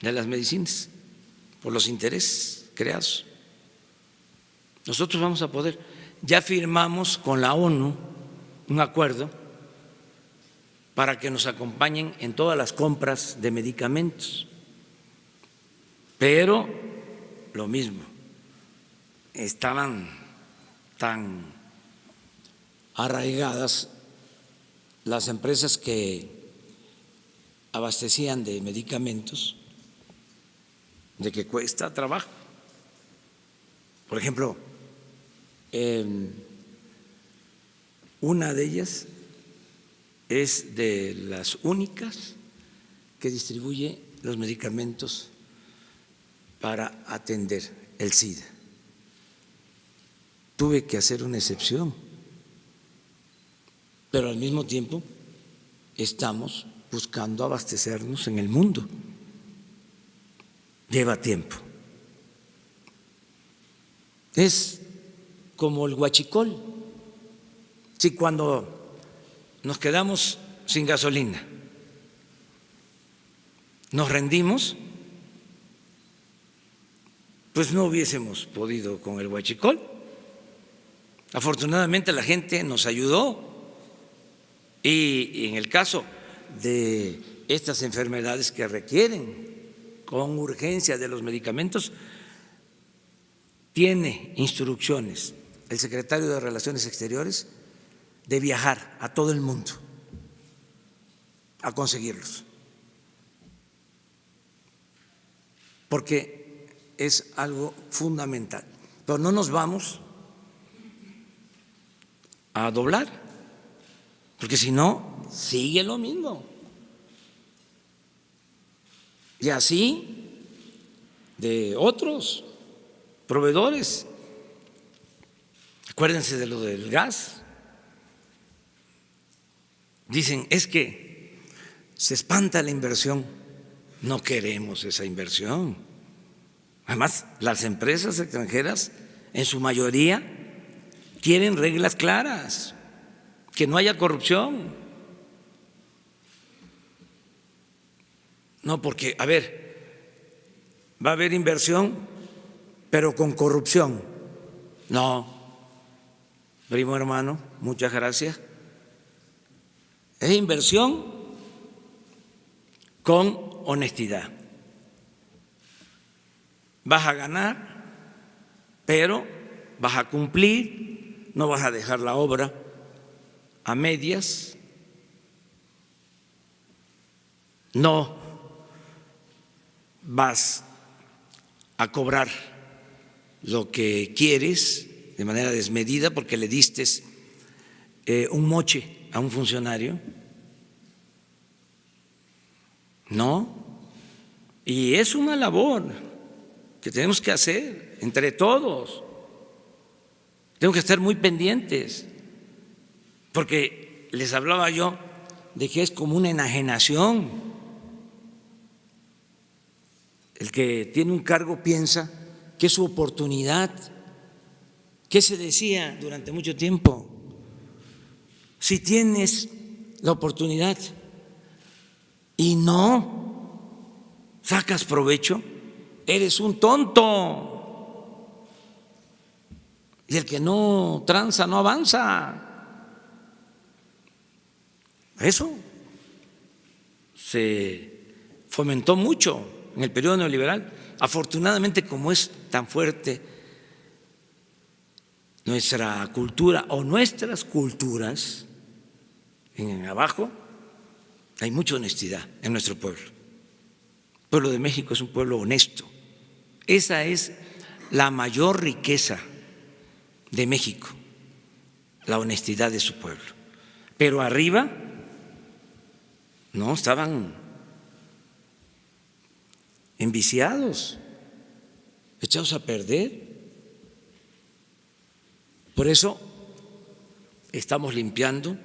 de las medicinas, por los intereses creados. Nosotros vamos a poder. Ya firmamos con la ONU un acuerdo para que nos acompañen en todas las compras de medicamentos. Pero lo mismo, estaban tan arraigadas las empresas que abastecían de medicamentos de que cuesta trabajo. Por ejemplo, una de ellas es de las únicas que distribuye los medicamentos para atender el SIDA. Tuve que hacer una excepción, pero al mismo tiempo estamos buscando abastecernos en el mundo. Lleva tiempo. Es como el huachicol. Si cuando nos quedamos sin gasolina, nos rendimos, pues no hubiésemos podido con el huachicol. Afortunadamente la gente nos ayudó y en el caso de estas enfermedades que requieren con urgencia de los medicamentos, tiene instrucciones el secretario de Relaciones Exteriores, de viajar a todo el mundo a conseguirlos, porque es algo fundamental. Pero no nos vamos a doblar, porque si no, sigue lo mismo. Y así de otros proveedores. Acuérdense de lo del gas. Dicen, es que se espanta la inversión. No queremos esa inversión. Además, las empresas extranjeras, en su mayoría, quieren reglas claras, que no haya corrupción. No, porque, a ver, va a haber inversión, pero con corrupción. No, primo hermano, muchas gracias. Es inversión con honestidad. Vas a ganar, pero vas a cumplir, no vas a dejar la obra a medias, no vas a cobrar lo que quieres de manera desmedida porque le diste un moche a un funcionario. No, y es una labor que tenemos que hacer entre todos. Tengo que estar muy pendientes, porque les hablaba yo de que es como una enajenación. El que tiene un cargo piensa que es su oportunidad. ¿Qué se decía durante mucho tiempo? Si tienes la oportunidad y no sacas provecho, eres un tonto. Y el que no tranza no avanza. Eso se fomentó mucho en el periodo neoliberal. Afortunadamente, como es tan fuerte nuestra cultura o nuestras culturas, en abajo hay mucha honestidad en nuestro pueblo. El pueblo de México es un pueblo honesto. Esa es la mayor riqueza de México, la honestidad de su pueblo. Pero arriba no estaban enviciados, echados a perder. Por eso estamos limpiando,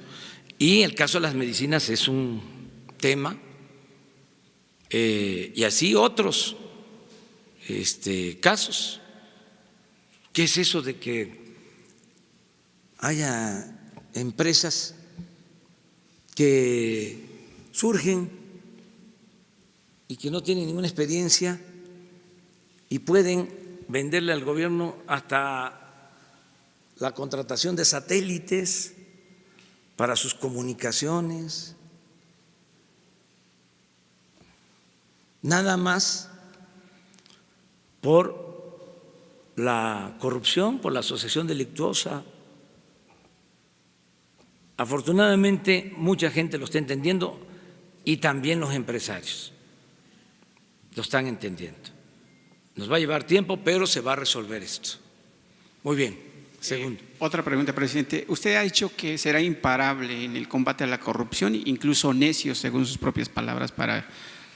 y el caso de las medicinas es un tema, y así otros casos. ¿Qué es eso de que haya empresas que surgen y que no tienen ninguna experiencia y pueden venderle al gobierno hasta la contratación de satélites para sus comunicaciones, nada más por la corrupción, por la asociación delictuosa? Afortunadamente, mucha gente lo está entendiendo y también los empresarios lo están entendiendo. Nos va a llevar tiempo, pero se va a resolver esto. Muy bien. Segundo. Otra pregunta, presidente. Usted ha dicho que será imparable en el combate a la corrupción, incluso necio, según sus propias palabras, para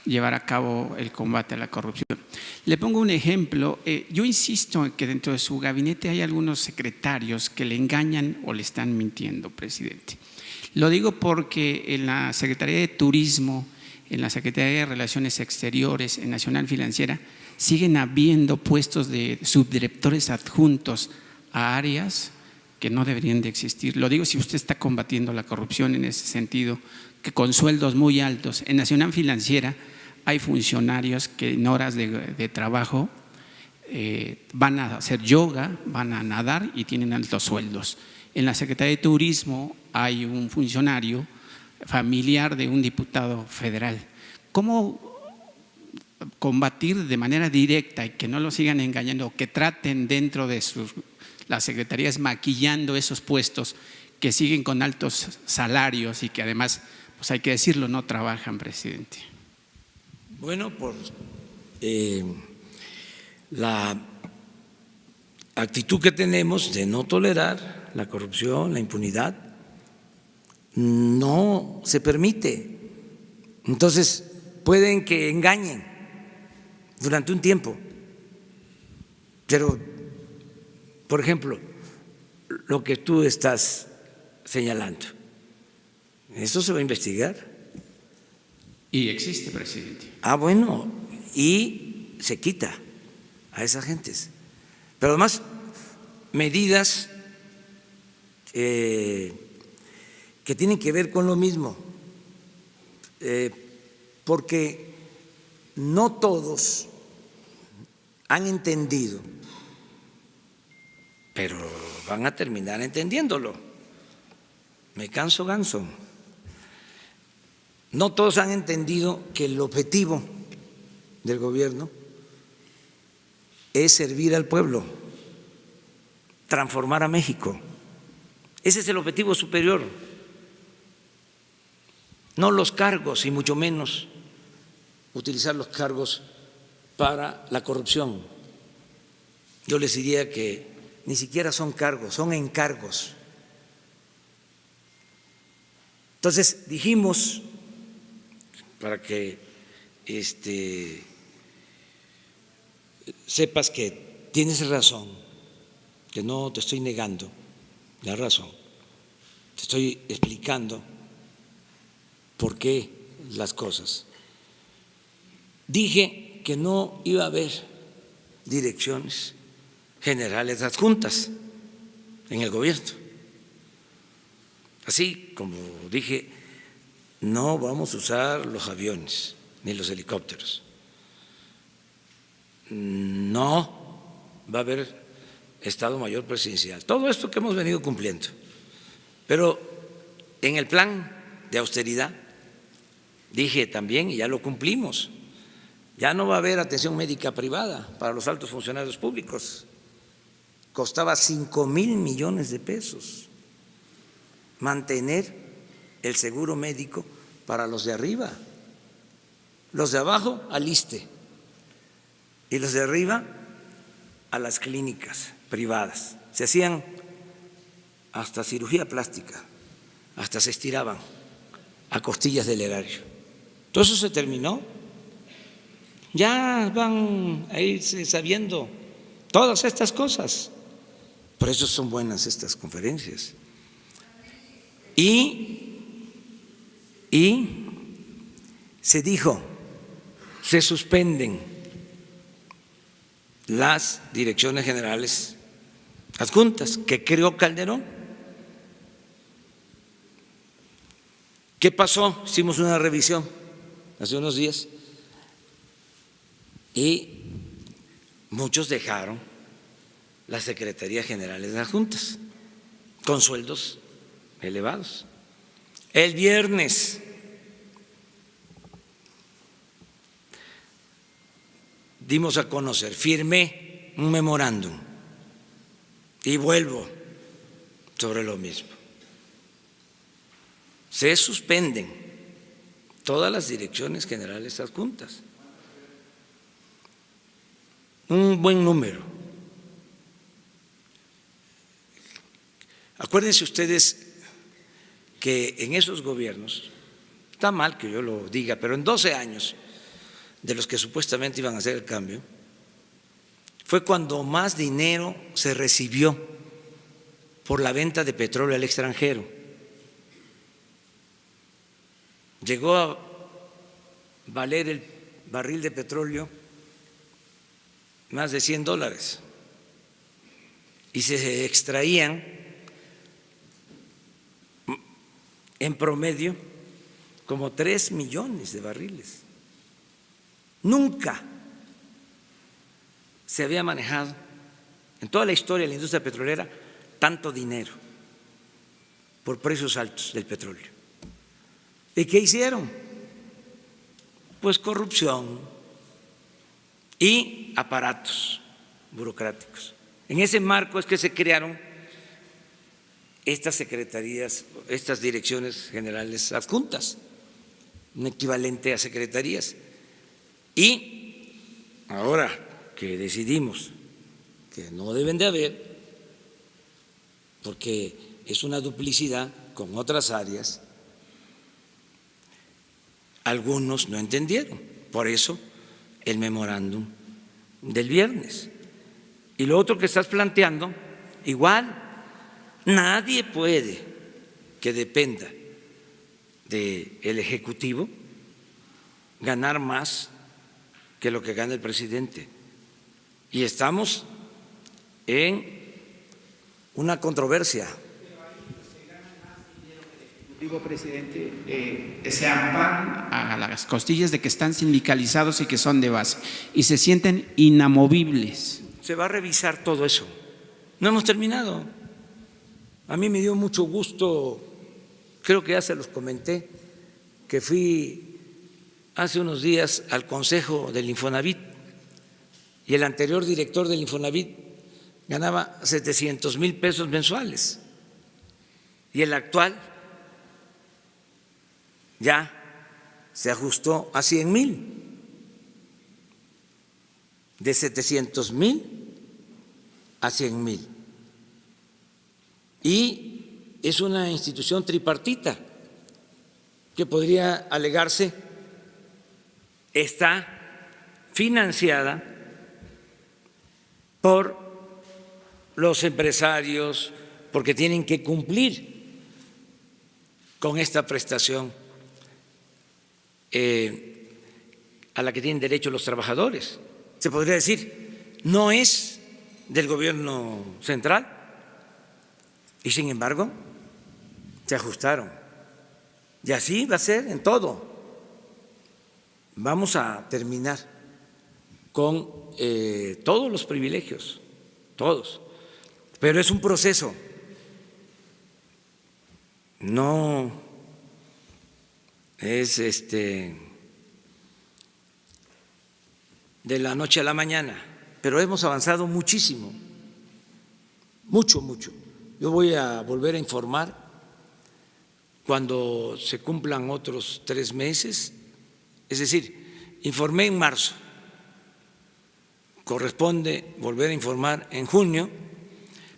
llevar a cabo el combate a la corrupción. Le pongo un ejemplo. Yo insisto en que dentro de su gabinete hay algunos secretarios que le engañan o le están mintiendo, presidente. Lo digo porque en la Secretaría de Turismo, en la Secretaría de Relaciones Exteriores, en Nacional Financiera, siguen habiendo puestos de subdirectores adjuntos a áreas que no deberían de existir. Lo digo si usted está combatiendo la corrupción en ese sentido, que con sueldos muy altos. En Nacional Financiera hay funcionarios que en horas de trabajo van a hacer yoga, van a nadar y tienen altos sueldos. En la Secretaría de Turismo hay un funcionario familiar de un diputado federal. ¿Cómo combatir de manera directa y que no lo sigan engañando, que traten dentro de las secretarías maquillando esos puestos que siguen con altos salarios y que además, pues hay que decirlo, no trabajan, presidente? Bueno, por la actitud que tenemos de no tolerar la corrupción, la impunidad, no se permite. Entonces, pueden que engañen durante un tiempo, pero, por ejemplo, lo que tú estás señalando, ¿esto se va a investigar? Y existe, presidente. Bueno, y se quita a esas gentes. Pero además, medidas que tienen que ver con lo mismo, porque no todos han entendido, pero van a terminar entendiéndolo. Me canso ganso. No todos han entendido que el objetivo del gobierno es servir al pueblo, transformar a México. Ese es el objetivo superior, no los cargos y mucho menos utilizar los cargos para la corrupción. Yo les diría que ni siquiera son cargos, son encargos. Entonces dijimos, para que sepas que tienes razón, que no te estoy negando la razón, te estoy explicando por qué las cosas. Dije que no iba a haber direcciones generales adjuntas en el gobierno. Así como dije, no vamos a usar los aviones ni los helicópteros. No va a haber Estado Mayor Presidencial. Todo esto que hemos venido cumpliendo. Pero en el plan de austeridad dije también, y ya lo cumplimos, ya no va a haber atención médica privada para los altos funcionarios públicos. Costaba 5,000 millones de pesos mantener el seguro médico para los de arriba. Los de abajo al ISSSTE y los de arriba a las clínicas privadas. Se hacían hasta cirugía plástica, hasta se estiraban a costillas del erario. Todo eso se terminó. Ya van a irse sabiendo todas estas cosas. Por eso son buenas estas conferencias. Y se dijo, se suspenden las direcciones generales adjuntas que creó Calderón. ¿Qué pasó? Hicimos una revisión hace unos días y muchos dejaron las secretarías generales adjuntas con sueldos elevados. El viernes dimos a conocer, firmé un memorándum y vuelvo sobre lo mismo. Se suspenden todas las direcciones generales adjuntas. Un buen número. Acuérdense ustedes que en esos gobiernos, está mal que yo lo diga, pero en 12 años de los que supuestamente iban a hacer el cambio, fue cuando más dinero se recibió por la venta de petróleo al extranjero. Llegó a valer el barril de petróleo más de $100 y se extraían en promedio como 3 millones de barriles. Nunca se había manejado en toda la historia de la industria petrolera tanto dinero por precios altos del petróleo. ¿Y qué hicieron? Pues corrupción y aparatos burocráticos. En ese marco es que se crearon estas secretarías, estas direcciones generales adjuntas, un equivalente a secretarías. Y ahora que decidimos que no deben de haber, porque es una duplicidad con otras áreas, algunos no entendieron. Por eso el memorándum del viernes. Y lo otro que estás planteando, igual, nadie puede que dependa del Ejecutivo ganar más que lo que gana el presidente. Y estamos en una controversia. Digo, presidente, se amparan a las costillas de que están sindicalizados y que son de base y se sienten inamovibles. Se va a revisar todo eso. No hemos terminado. A mí me dio mucho gusto, creo que ya se los comenté, que fui hace unos días al Consejo del Infonavit y el anterior director del Infonavit ganaba 700,000 pesos mensuales y el actual ya se ajustó a 100,000, de 700,000 a 100,000. Y es una institución tripartita que podría alegarse está financiada por los empresarios porque tienen que cumplir con esta prestación a la que tienen derecho los trabajadores. Se podría decir, no es del gobierno central y sin embargo se ajustaron. Y así va a ser en todo. Vamos a terminar con todos los privilegios, todos. Pero es un proceso. No es de la noche a la mañana, pero hemos avanzado muchísimo, mucho, mucho. Yo voy a volver a informar cuando se cumplan otros 3 meses, es decir, informé en marzo, corresponde volver a informar en junio,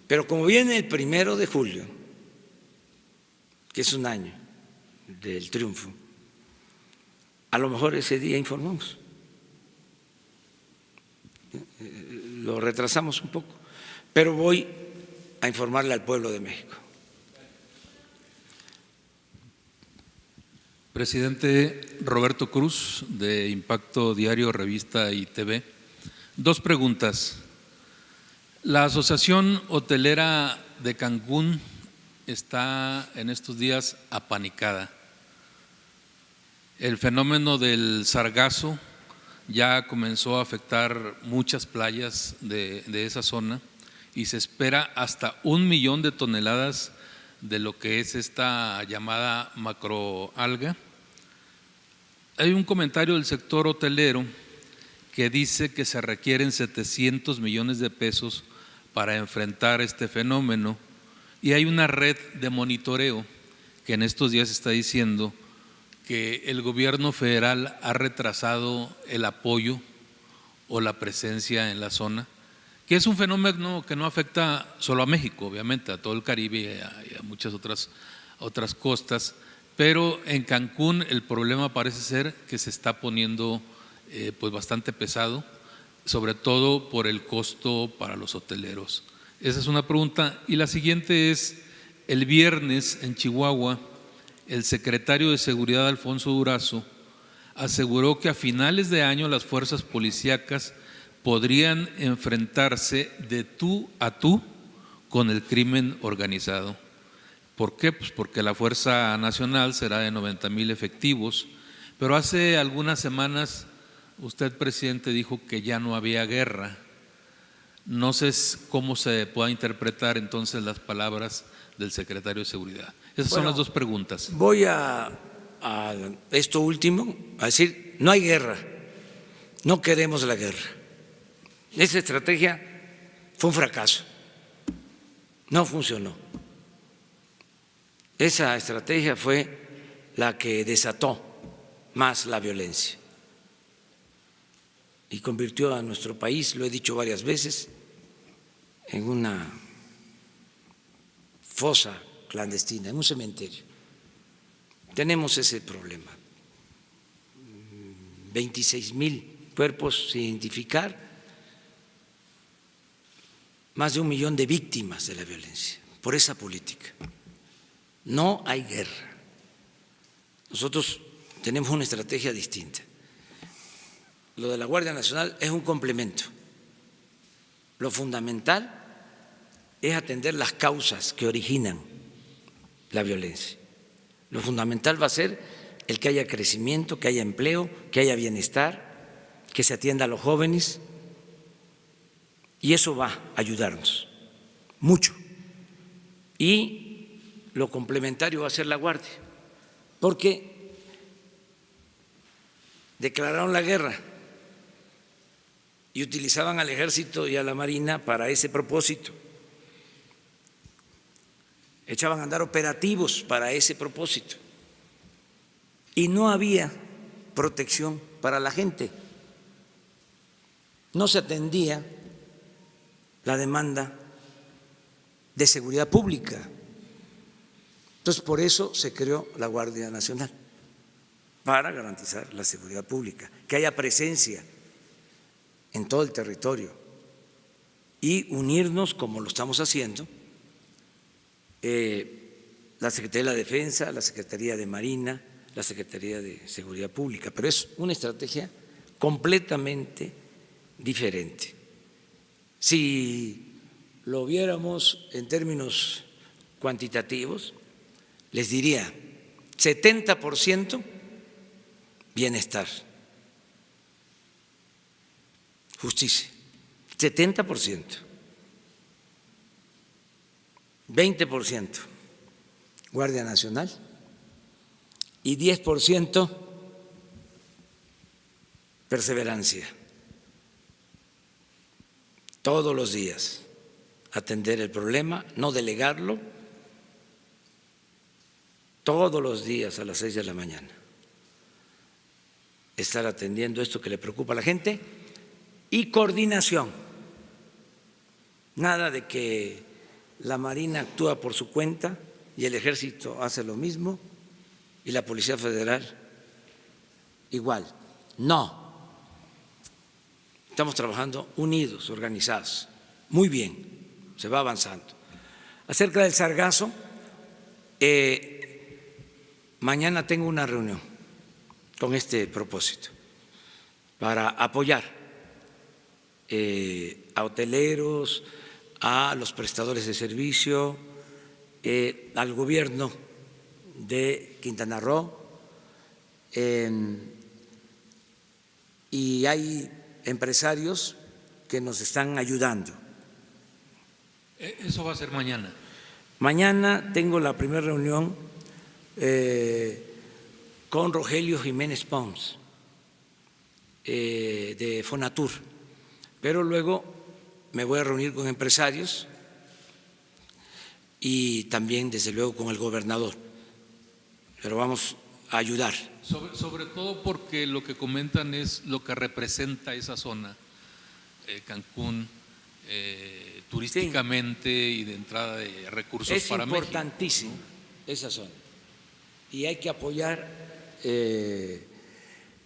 pero como viene el 1 de julio, que es un año del triunfo, a lo mejor ese día informamos. Lo retrasamos un poco, pero voy a informarle al pueblo de México. Presidente Roberto Cruz, de Impacto Diario, Revista y TV. 2 preguntas. La Asociación Hotelera de Cancún está en estos días apanicada. El fenómeno del sargazo ya comenzó a afectar muchas playas de esa zona y se espera hasta 1 millón de toneladas de lo que es esta llamada macroalga. Hay un comentario del sector hotelero que dice que se requieren 700 millones de pesos para enfrentar este fenómeno y hay una red de monitoreo que en estos días está diciendo que el gobierno federal ha retrasado el apoyo o la presencia en la zona, que es un fenómeno que no afecta solo a México, obviamente, a todo el Caribe y a muchas otras costas, pero en Cancún el problema parece ser que se está poniendo pues bastante pesado, sobre todo por el costo para los hoteleros. Esa es una pregunta. Y la siguiente es, el viernes en Chihuahua, el secretario de Seguridad, Alfonso Durazo, aseguró que a finales de año las fuerzas policíacas podrían enfrentarse de tú a tú con el crimen organizado. ¿Por qué? Pues porque la Fuerza Nacional será de 90,000 efectivos, pero hace algunas semanas usted, presidente, dijo que ya no había guerra. No sé cómo se pueda interpretar entonces las palabras del secretario de Seguridad. Esas son las 2 preguntas. Voy a esto último, a decir, no hay guerra, no queremos la guerra. Esa estrategia fue un fracaso, no funcionó. Esa estrategia fue la que desató más la violencia y convirtió a nuestro país, lo he dicho varias veces, en una fosa clandestina, en un cementerio. Tenemos ese problema. 26,000 cuerpos sin identificar, más de 1 millón de víctimas de la violencia por esa política. No hay guerra. Nosotros tenemos una estrategia distinta. Lo de la Guardia Nacional es un complemento. Lo fundamental es atender las causas que originan la violencia. Lo fundamental va a ser el que haya crecimiento, que haya empleo, que haya bienestar, que se atienda a los jóvenes, y eso va a ayudarnos mucho. Y lo complementario va a ser la Guardia, porque declararon la guerra y utilizaban al Ejército y a la Marina para ese propósito. Echaban a andar operativos para ese propósito. Y no había protección para la gente. No se atendía la demanda de seguridad pública. Entonces, por eso se creó la Guardia Nacional, para garantizar la seguridad pública, que haya presencia en todo el territorio y unirnos como lo estamos haciendo, la Secretaría de la Defensa, la Secretaría de Marina, la Secretaría de Seguridad Pública, pero es una estrategia completamente diferente. Si lo viéramos en términos cuantitativos, les diría 70% bienestar, justicia, 70%, 20% Guardia Nacional y 10% perseverancia. Todos los días atender el problema, no delegarlo, todos los días a las 6 de la mañana estar atendiendo esto que le preocupa a la gente, y coordinación. Nada de que la Marina actúa por su cuenta y el Ejército hace lo mismo y la Policía Federal igual. No. Estamos trabajando unidos, organizados. Muy bien, se va avanzando. Acerca del sargazo, mañana tengo una reunión con este propósito para apoyar a hoteleros, a los prestadores de servicio, al gobierno de Quintana Roo, y hay empresarios que nos están ayudando. Eso va a ser mañana. Mañana tengo la primera reunión con Rogelio Jiménez Pons de Fonatur, pero luego me voy a reunir con empresarios y también, desde luego, con el gobernador, pero vamos a ayudar. Sobre todo porque lo que comentan es lo que representa esa zona, Cancún, turísticamente, sí, y de entrada de recursos para México. Es importantísimo esa zona y hay que apoyar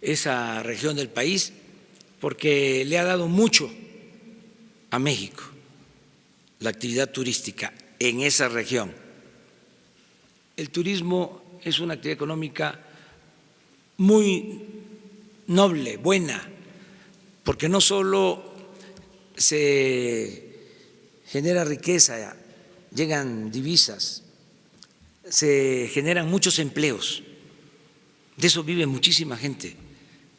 esa región del país porque le ha dado mucho a México la actividad turística en esa región. El turismo es una actividad económica muy noble, buena, porque no solo se genera riqueza, llegan divisas, se generan muchos empleos. De eso vive muchísima gente.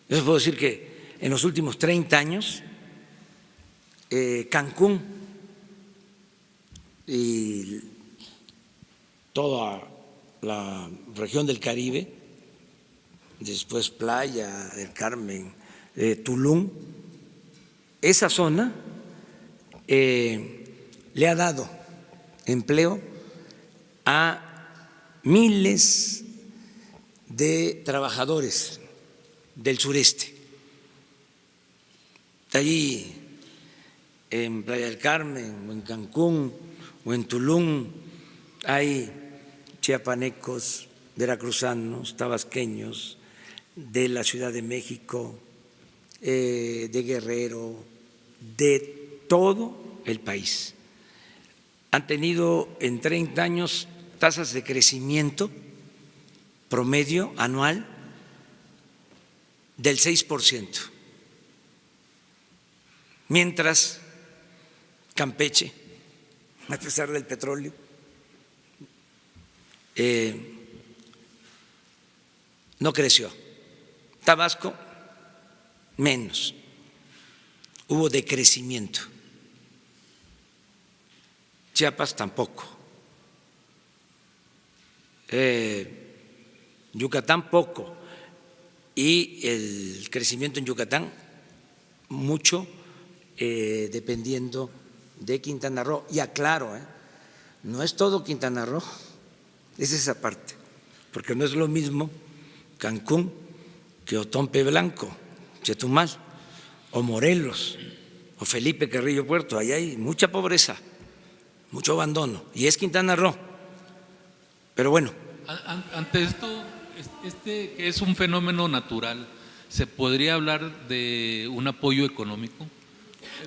Yo les puedo decir que en los últimos 30 años Cancún y toda la región del Caribe, después Playa del Carmen, Tulum, esa zona le ha dado empleo a miles de trabajadores del sureste. Allí en Playa del Carmen, o en Cancún, o en Tulum, hay chiapanecos, veracruzanos, tabasqueños, de la Ciudad de México, de Guerrero, de todo el país. Han tenido en 30 años tasas de crecimiento promedio anual del 6%, mientras Campeche, a pesar del petróleo, no creció. Tabasco, menos. Hubo decrecimiento. Chiapas tampoco. Yucatán poco. Y el crecimiento en Yucatán mucho dependiendo de Quintana Roo. Y aclaro, no es todo Quintana Roo, es esa parte, porque no es lo mismo Cancún que Otompe Blanco, Chetumal, o Morelos, o Felipe Carrillo Puerto. Ahí hay mucha pobreza, mucho abandono, y es Quintana Roo. Pero bueno. Ante esto, que es un fenómeno natural, ¿se podría hablar de un apoyo económico?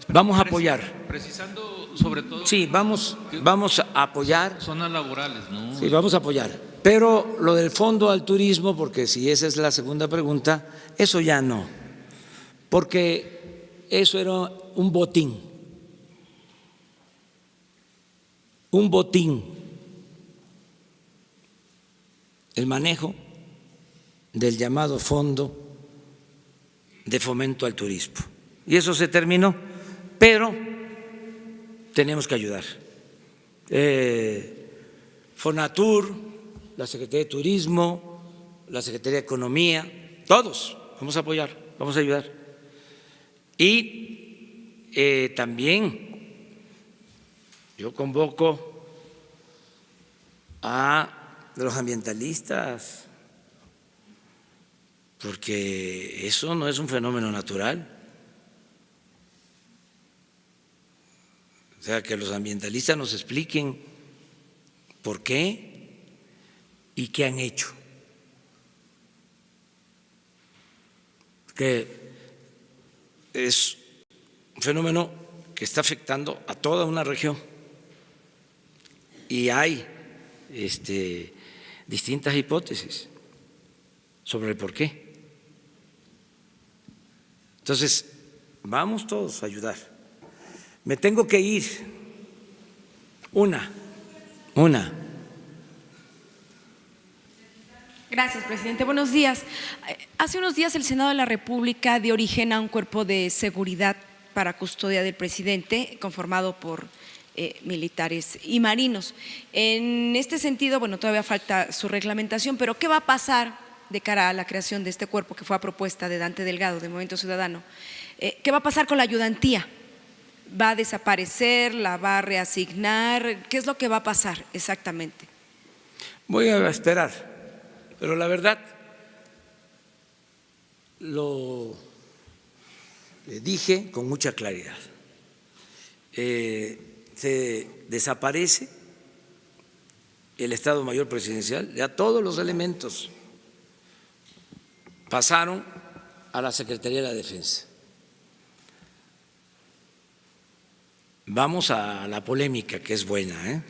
Vamos a apoyar. Precisando sobre todo. Sí, vamos a apoyar. Zonas laborales, ¿no? Sí, vamos a apoyar. Pero lo del fondo al turismo, porque si esa es la segunda pregunta, eso ya no. Porque eso era un botín. Un botín. El manejo del llamado Fondo de Fomento al Turismo. Y eso se terminó, pero tenemos que ayudar. Fonatur, la Secretaría de Turismo, la Secretaría de Economía, todos vamos a apoyar, vamos a ayudar. Y también yo convoco a los ambientalistas, porque eso no es un fenómeno natural. O sea, que los ambientalistas nos expliquen por qué y qué han hecho. Que es un fenómeno que está afectando a toda una región y hay distintas hipótesis sobre el por qué. Entonces, vamos todos a ayudar. Me tengo que ir. Una. Gracias, presidente. Buenos días. Hace unos días el Senado de la República dio origen a un cuerpo de seguridad para custodia del presidente, conformado por militares y marinos. En este sentido, bueno, todavía falta su reglamentación, pero ¿qué va a pasar de cara a la creación de este cuerpo que fue a propuesta de Dante Delgado, de Movimiento Ciudadano? ¿Qué va a pasar con la ayudantía? ¿Va a desaparecer? ¿La va a reasignar? ¿Qué es lo que va a pasar exactamente? Voy a esperar, pero la verdad lo dije con mucha claridad. Se desaparece el Estado Mayor Presidencial, ya todos los elementos pasaron a la Secretaría de la Defensa. Vamos a la polémica, que es buena,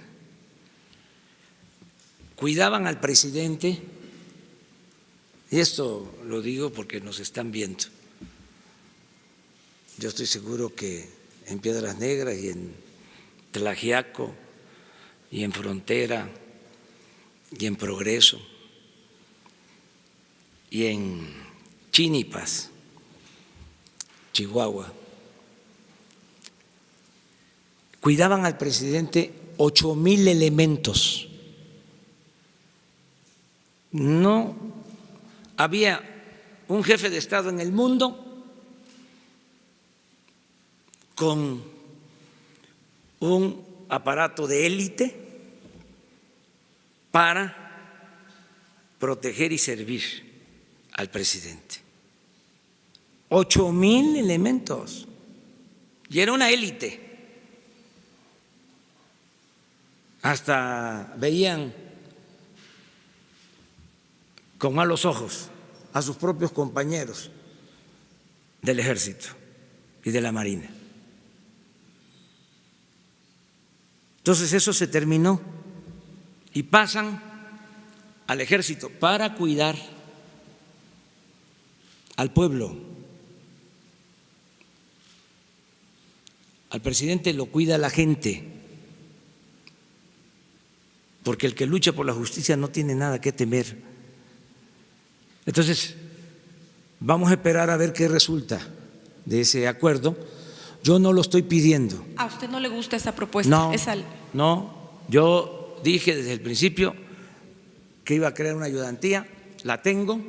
Cuidaban al presidente, y esto lo digo porque nos están viendo. Yo estoy seguro que en Piedras Negras y en Tlaxiaco y en Frontera y en Progreso y en Chinipas, Chihuahua, cuidaban al presidente 8,000 elementos. No había un jefe de Estado en el mundo con un aparato de élite para proteger y servir al presidente. 8,000 elementos. Y era una élite. Hasta veían con malos ojos a sus propios compañeros del ejército y de la marina. Entonces eso se terminó y pasan al ejército para cuidar al pueblo. Al presidente lo cuida la gente, porque el que lucha por la justicia no tiene nada que temer. Entonces, vamos a esperar a ver qué resulta de ese acuerdo. Yo no lo estoy pidiendo. ¿A usted no le gusta esa propuesta? No, no. Yo dije desde el principio que iba a crear una ayudantía. La tengo.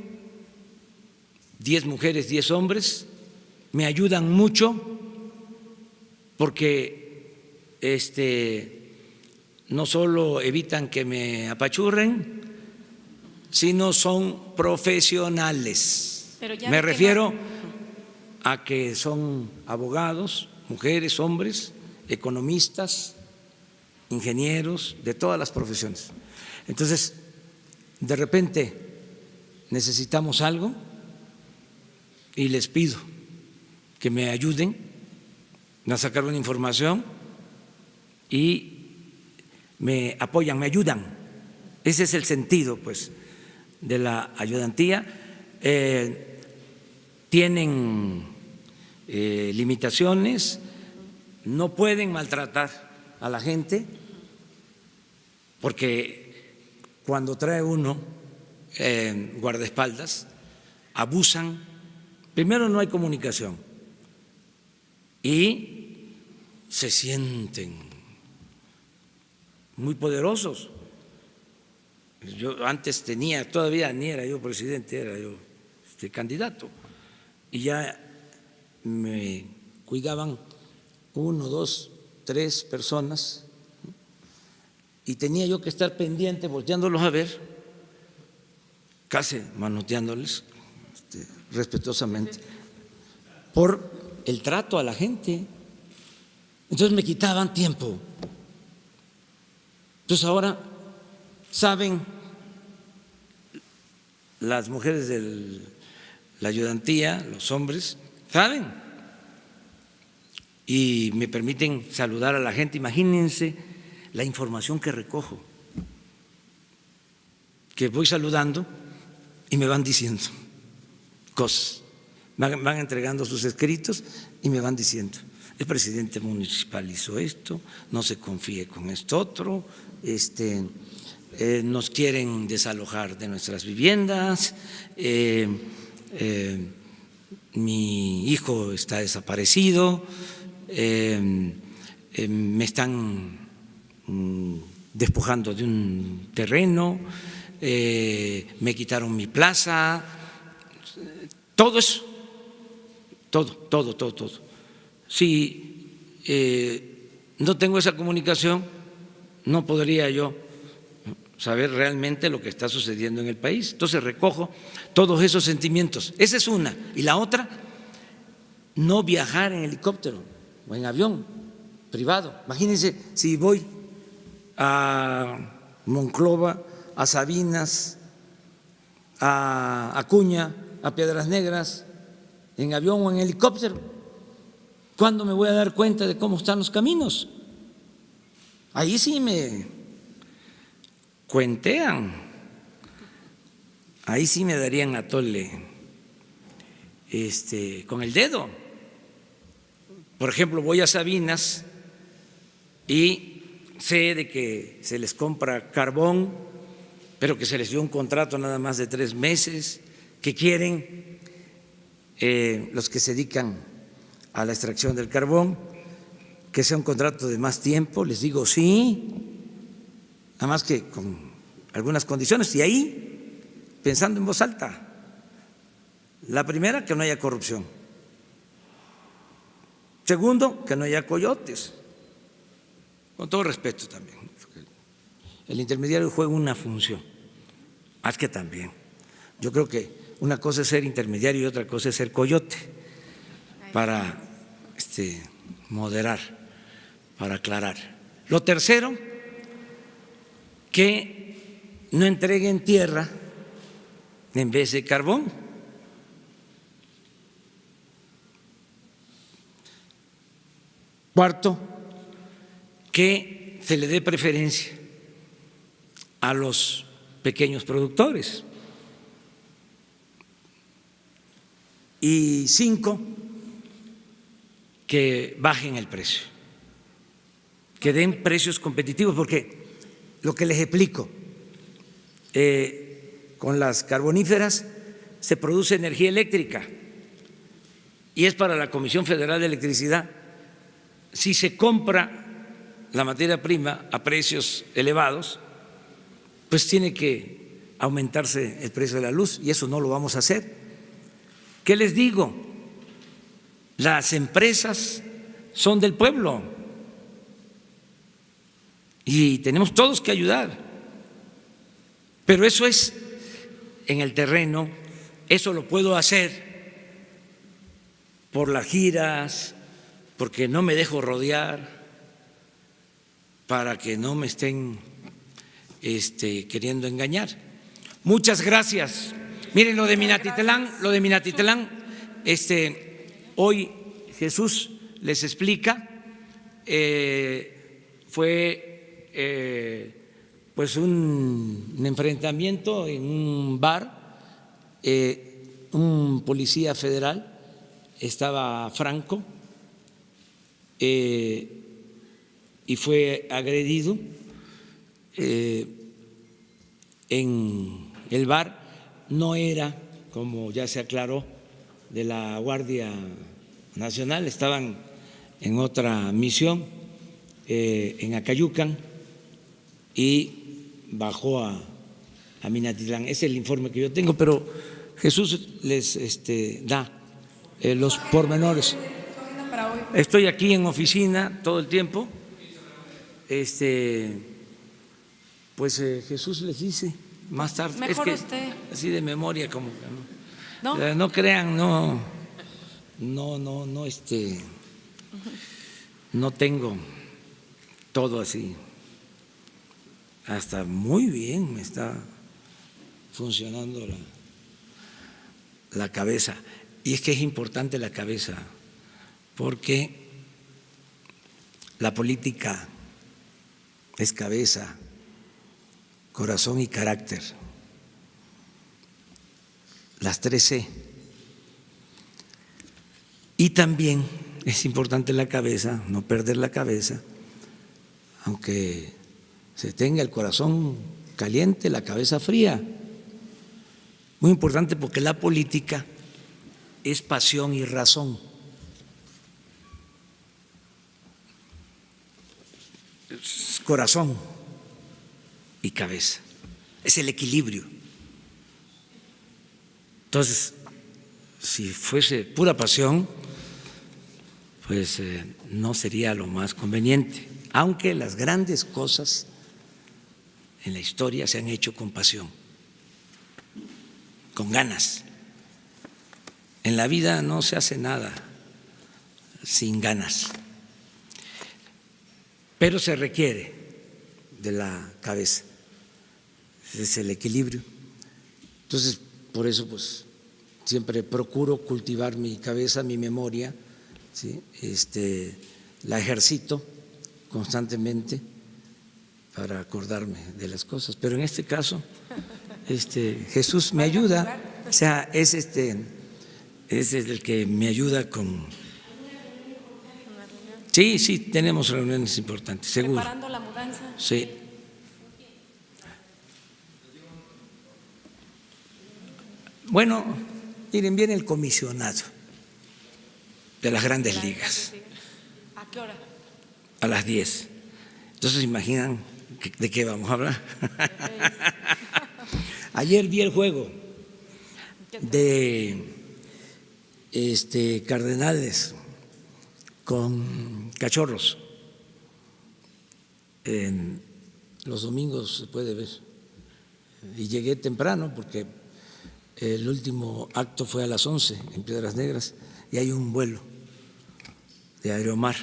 10 mujeres, 10 hombres. Me ayudan mucho porque no solo evitan que me apachurren, sino son profesionales. Me refiero a que son abogados, mujeres, hombres, economistas, ingenieros, de todas las profesiones. Entonces, de repente necesitamos algo y les pido que me ayuden a sacar una información y me apoyan, me ayudan. Ese es el sentido, pues, de la ayudantía. Tienen limitaciones, no pueden maltratar a la gente, porque cuando trae uno guardaespaldas, abusan. Primero, no hay comunicación y se sienten muy poderosos. Yo antes tenía, todavía ni era yo presidente, era yo candidato, y ya me cuidaban 1, 2, 3 personas y tenía yo que estar pendiente, volteándolos a ver, casi manoteándoles respetuosamente, por el trato a la gente. Entonces me quitaban tiempo. Entonces ahora saben las mujeres de la ayudantía, los hombres, saben, y me permiten saludar a la gente. Imagínense la información que recojo, que voy saludando y me van diciendo cosas, van entregando sus escritos y me van diciendo: el presidente municipal hizo esto, no se confíe con esto otro, nos quieren desalojar de nuestras viviendas, mi hijo está desaparecido, me están despojando de un terreno, me quitaron mi plaza, todo eso, todo. Si no tengo esa comunicación, no podría yo saber realmente lo que está sucediendo en el país. Entonces recojo todos esos sentimientos. Esa es una. Y la otra, no viajar en helicóptero o en avión privado. Imagínense si voy a Monclova, a Sabinas, a Acuña, a Piedras Negras, en avión o en helicóptero. ¿Cuándo me voy a dar cuenta de cómo están los caminos? Ahí sí me cuentean, ahí sí me darían a tole con el dedo. Por ejemplo, voy a Sabinas y sé de que se les compra carbón, pero que se les dio un contrato nada más de 3 meses, que quieren los que se dedican a la extracción del carbón, que sea un contrato de más tiempo. Les digo sí, nada más que con algunas condiciones, y ahí pensando en voz alta. La primera, que no haya corrupción. Segundo, que no haya coyotes. con todo respeto también. El intermediario juega una función, más que también. Yo creo que una cosa es ser intermediario y otra cosa es ser coyote, para moderar, para aclarar. Lo tercero, que no entreguen tierra en vez de carbón. Cuarto, que se le dé preferencia a los pequeños productores. Y 5, que bajen el precio, que den precios competitivos, porque lo que les explico, con las carboníferas se produce energía eléctrica y es para la Comisión Federal de Electricidad. Si se compra la materia prima a precios elevados, pues tiene que aumentarse el precio de la luz y eso no lo vamos a hacer. ¿Qué les digo? Las empresas son del pueblo y tenemos todos que ayudar, pero eso es en el terreno, eso lo puedo hacer por las giras, porque no me dejo rodear, para que no me estén queriendo engañar. Muchas gracias. Miren lo de Minatitlán, hoy Jesús les explica, fue pues un enfrentamiento en un bar, un policía federal, estaba Franco, y fue agredido en el bar. No era, como ya se aclaró, de la Guardia Nacional, estaban en otra misión en Acayucan y bajó a Minatitlán. Ese es el informe que yo tengo, pero Jesús les da los pormenores. Estoy aquí en oficina todo el tiempo. Pues Jesús les dice más tarde. Mejor es que usted. Así de memoria como que ¿No? no crean, no tengo todo así. Hasta muy bien me está funcionando la cabeza. Y es que es importante la cabeza, porque la política es cabeza, corazón y carácter. Las 3 C. Y también es importante la cabeza, no perder la cabeza, aunque se tenga el corazón caliente, la cabeza fría. Muy importante porque la política es pasión y razón. Es corazón y cabeza. Es el equilibrio. Entonces, si fuese pura pasión, pues no sería lo más conveniente, aunque las grandes cosas en la historia se han hecho con pasión, con ganas. En la vida no se hace nada sin ganas, pero se requiere de la cabeza, es el equilibrio. Entonces, por eso pues siempre procuro cultivar mi cabeza, mi memoria, ¿sí? La ejercito constantemente para acordarme de las cosas, pero en este caso Jesús me ayuda, o sea, es el que me ayuda con… Sí, tenemos reuniones importantes, seguro. ¿Preparando la mudanza? Sí. Bueno, miren, viene el comisionado de las Grandes Ligas. ¿A qué hora? A las 10. Entonces, imaginan de qué vamos a hablar. Ayer vi el juego de Cardenales con Cachorros los domingos se puede ver. Y llegué temprano porque el último acto fue a las 11 en Piedras Negras y hay un vuelo de Aeromar.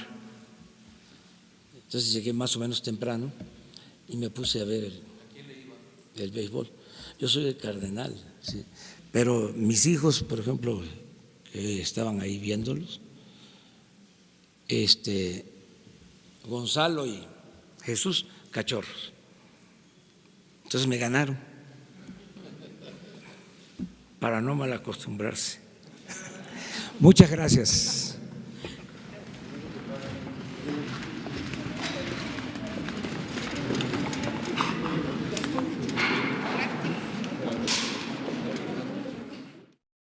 Entonces llegué más o menos temprano y me puse a ver el béisbol. Yo soy el Cardenal, sí, pero mis hijos, por ejemplo, que estaban ahí viéndolos, Gonzalo y Jesús, cachorros. Entonces me ganaron para no mal acostumbrarse. Muchas gracias.